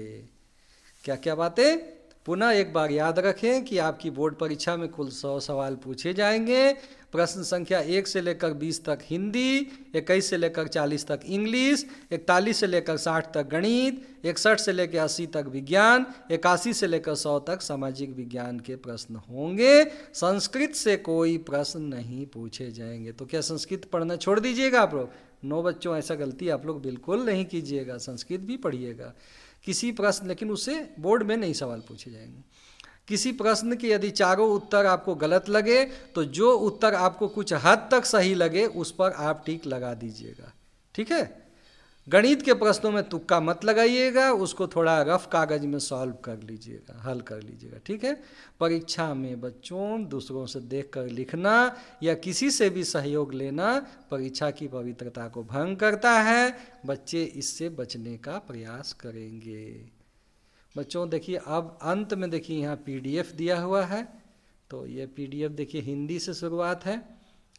क्या क्या बातें? पुनः एक बार याद रखें कि आपकी बोर्ड परीक्षा में कुल 100 सवाल पूछे जाएंगे। प्रश्न संख्या 1 से लेकर 20 तक हिंदी, 21 से लेकर 40 तक इंग्लिश, 41 से लेकर 60 तक गणित, 61 से लेकर 80 तक विज्ञान, 81 से लेकर 100 तक सामाजिक विज्ञान के प्रश्न होंगे। संस्कृत से कोई प्रश्न नहीं पूछे जाएंगे। तो क्या संस्कृत पढ़ना छोड़ दीजिएगा आप लोग? नो बच्चों, ऐसा गलती आप लोग बिल्कुल नहीं कीजिएगा। संस्कृत भी पढ़िएगा। किसी प्रश्न, लेकिन उससे बोर्ड में नहीं सवाल पूछे जाएंगे। किसी प्रश्न के यदि चारों उत्तर आपको गलत लगे तो जो उत्तर आपको कुछ हद तक सही लगे उस पर आप टिक लगा दीजिएगा, ठीक है। गणित के प्रश्नों में तुक्का मत लगाइएगा, उसको थोड़ा रफ कागज में सॉल्व कर लीजिएगा, हल कर लीजिएगा, ठीक है। परीक्षा में बच्चों दूसरों से देखकर लिखना या किसी से भी सहयोग लेना परीक्षा की पवित्रता को भंग करता है। बच्चे इससे बचने का प्रयास करेंगे। बच्चों देखिए, अब अंत में देखिए यहाँ PDF दिया हुआ है, तो ये PDF देखिए हिंदी से शुरुआत है,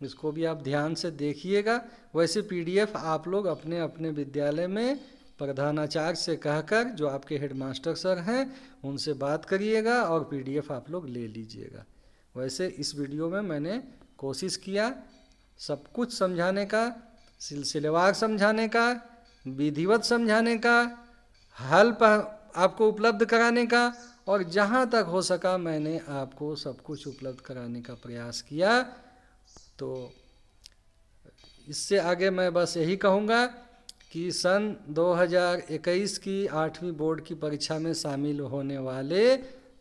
इसको भी आप ध्यान से देखिएगा। वैसे PDF आप लोग अपने अपने विद्यालय में प्रधानाचार्य से कहकर, जो आपके हेडमास्टर सर हैं उनसे बात करिएगा और PDF आप लोग ले लीजिएगा। वैसे इस वीडियो में मैंने कोशिश किया सब कुछ समझाने का, सिलसिलेवार समझाने का, विधिवत समझाने का, हल आपको उपलब्ध कराने का, और जहाँ तक हो सका मैंने आपको सब कुछ उपलब्ध कराने का प्रयास किया। तो इससे आगे मैं बस यही कहूँगा कि सन 2021 की 8वीं बोर्ड की परीक्षा में शामिल होने वाले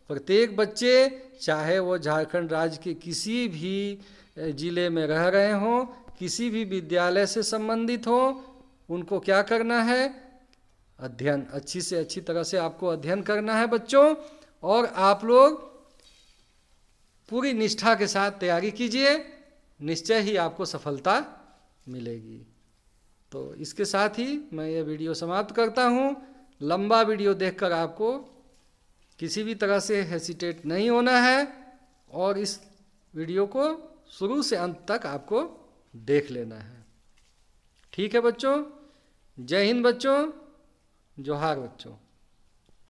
प्रत्येक बच्चे, चाहे वो झारखंड राज्य के किसी भी ज़िले में रह रहे हों, किसी भी विद्यालय से संबंधित हो, उनको क्या करना है, अध्ययन अच्छी से अच्छी तरह से आपको अध्ययन करना है बच्चों। और आप लोग पूरी निष्ठा के साथ तैयारी कीजिए, निश्चय ही आपको सफलता मिलेगी। तो इसके साथ ही मैं ये वीडियो समाप्त करता हूँ। लंबा वीडियो देखकर आपको किसी भी तरह से हेसिटेट नहीं होना है और इस वीडियो को शुरू से अंत तक आपको देख लेना है। ठीक है बच्चों, जय हिंद बच्चों, जोहार बच्चों।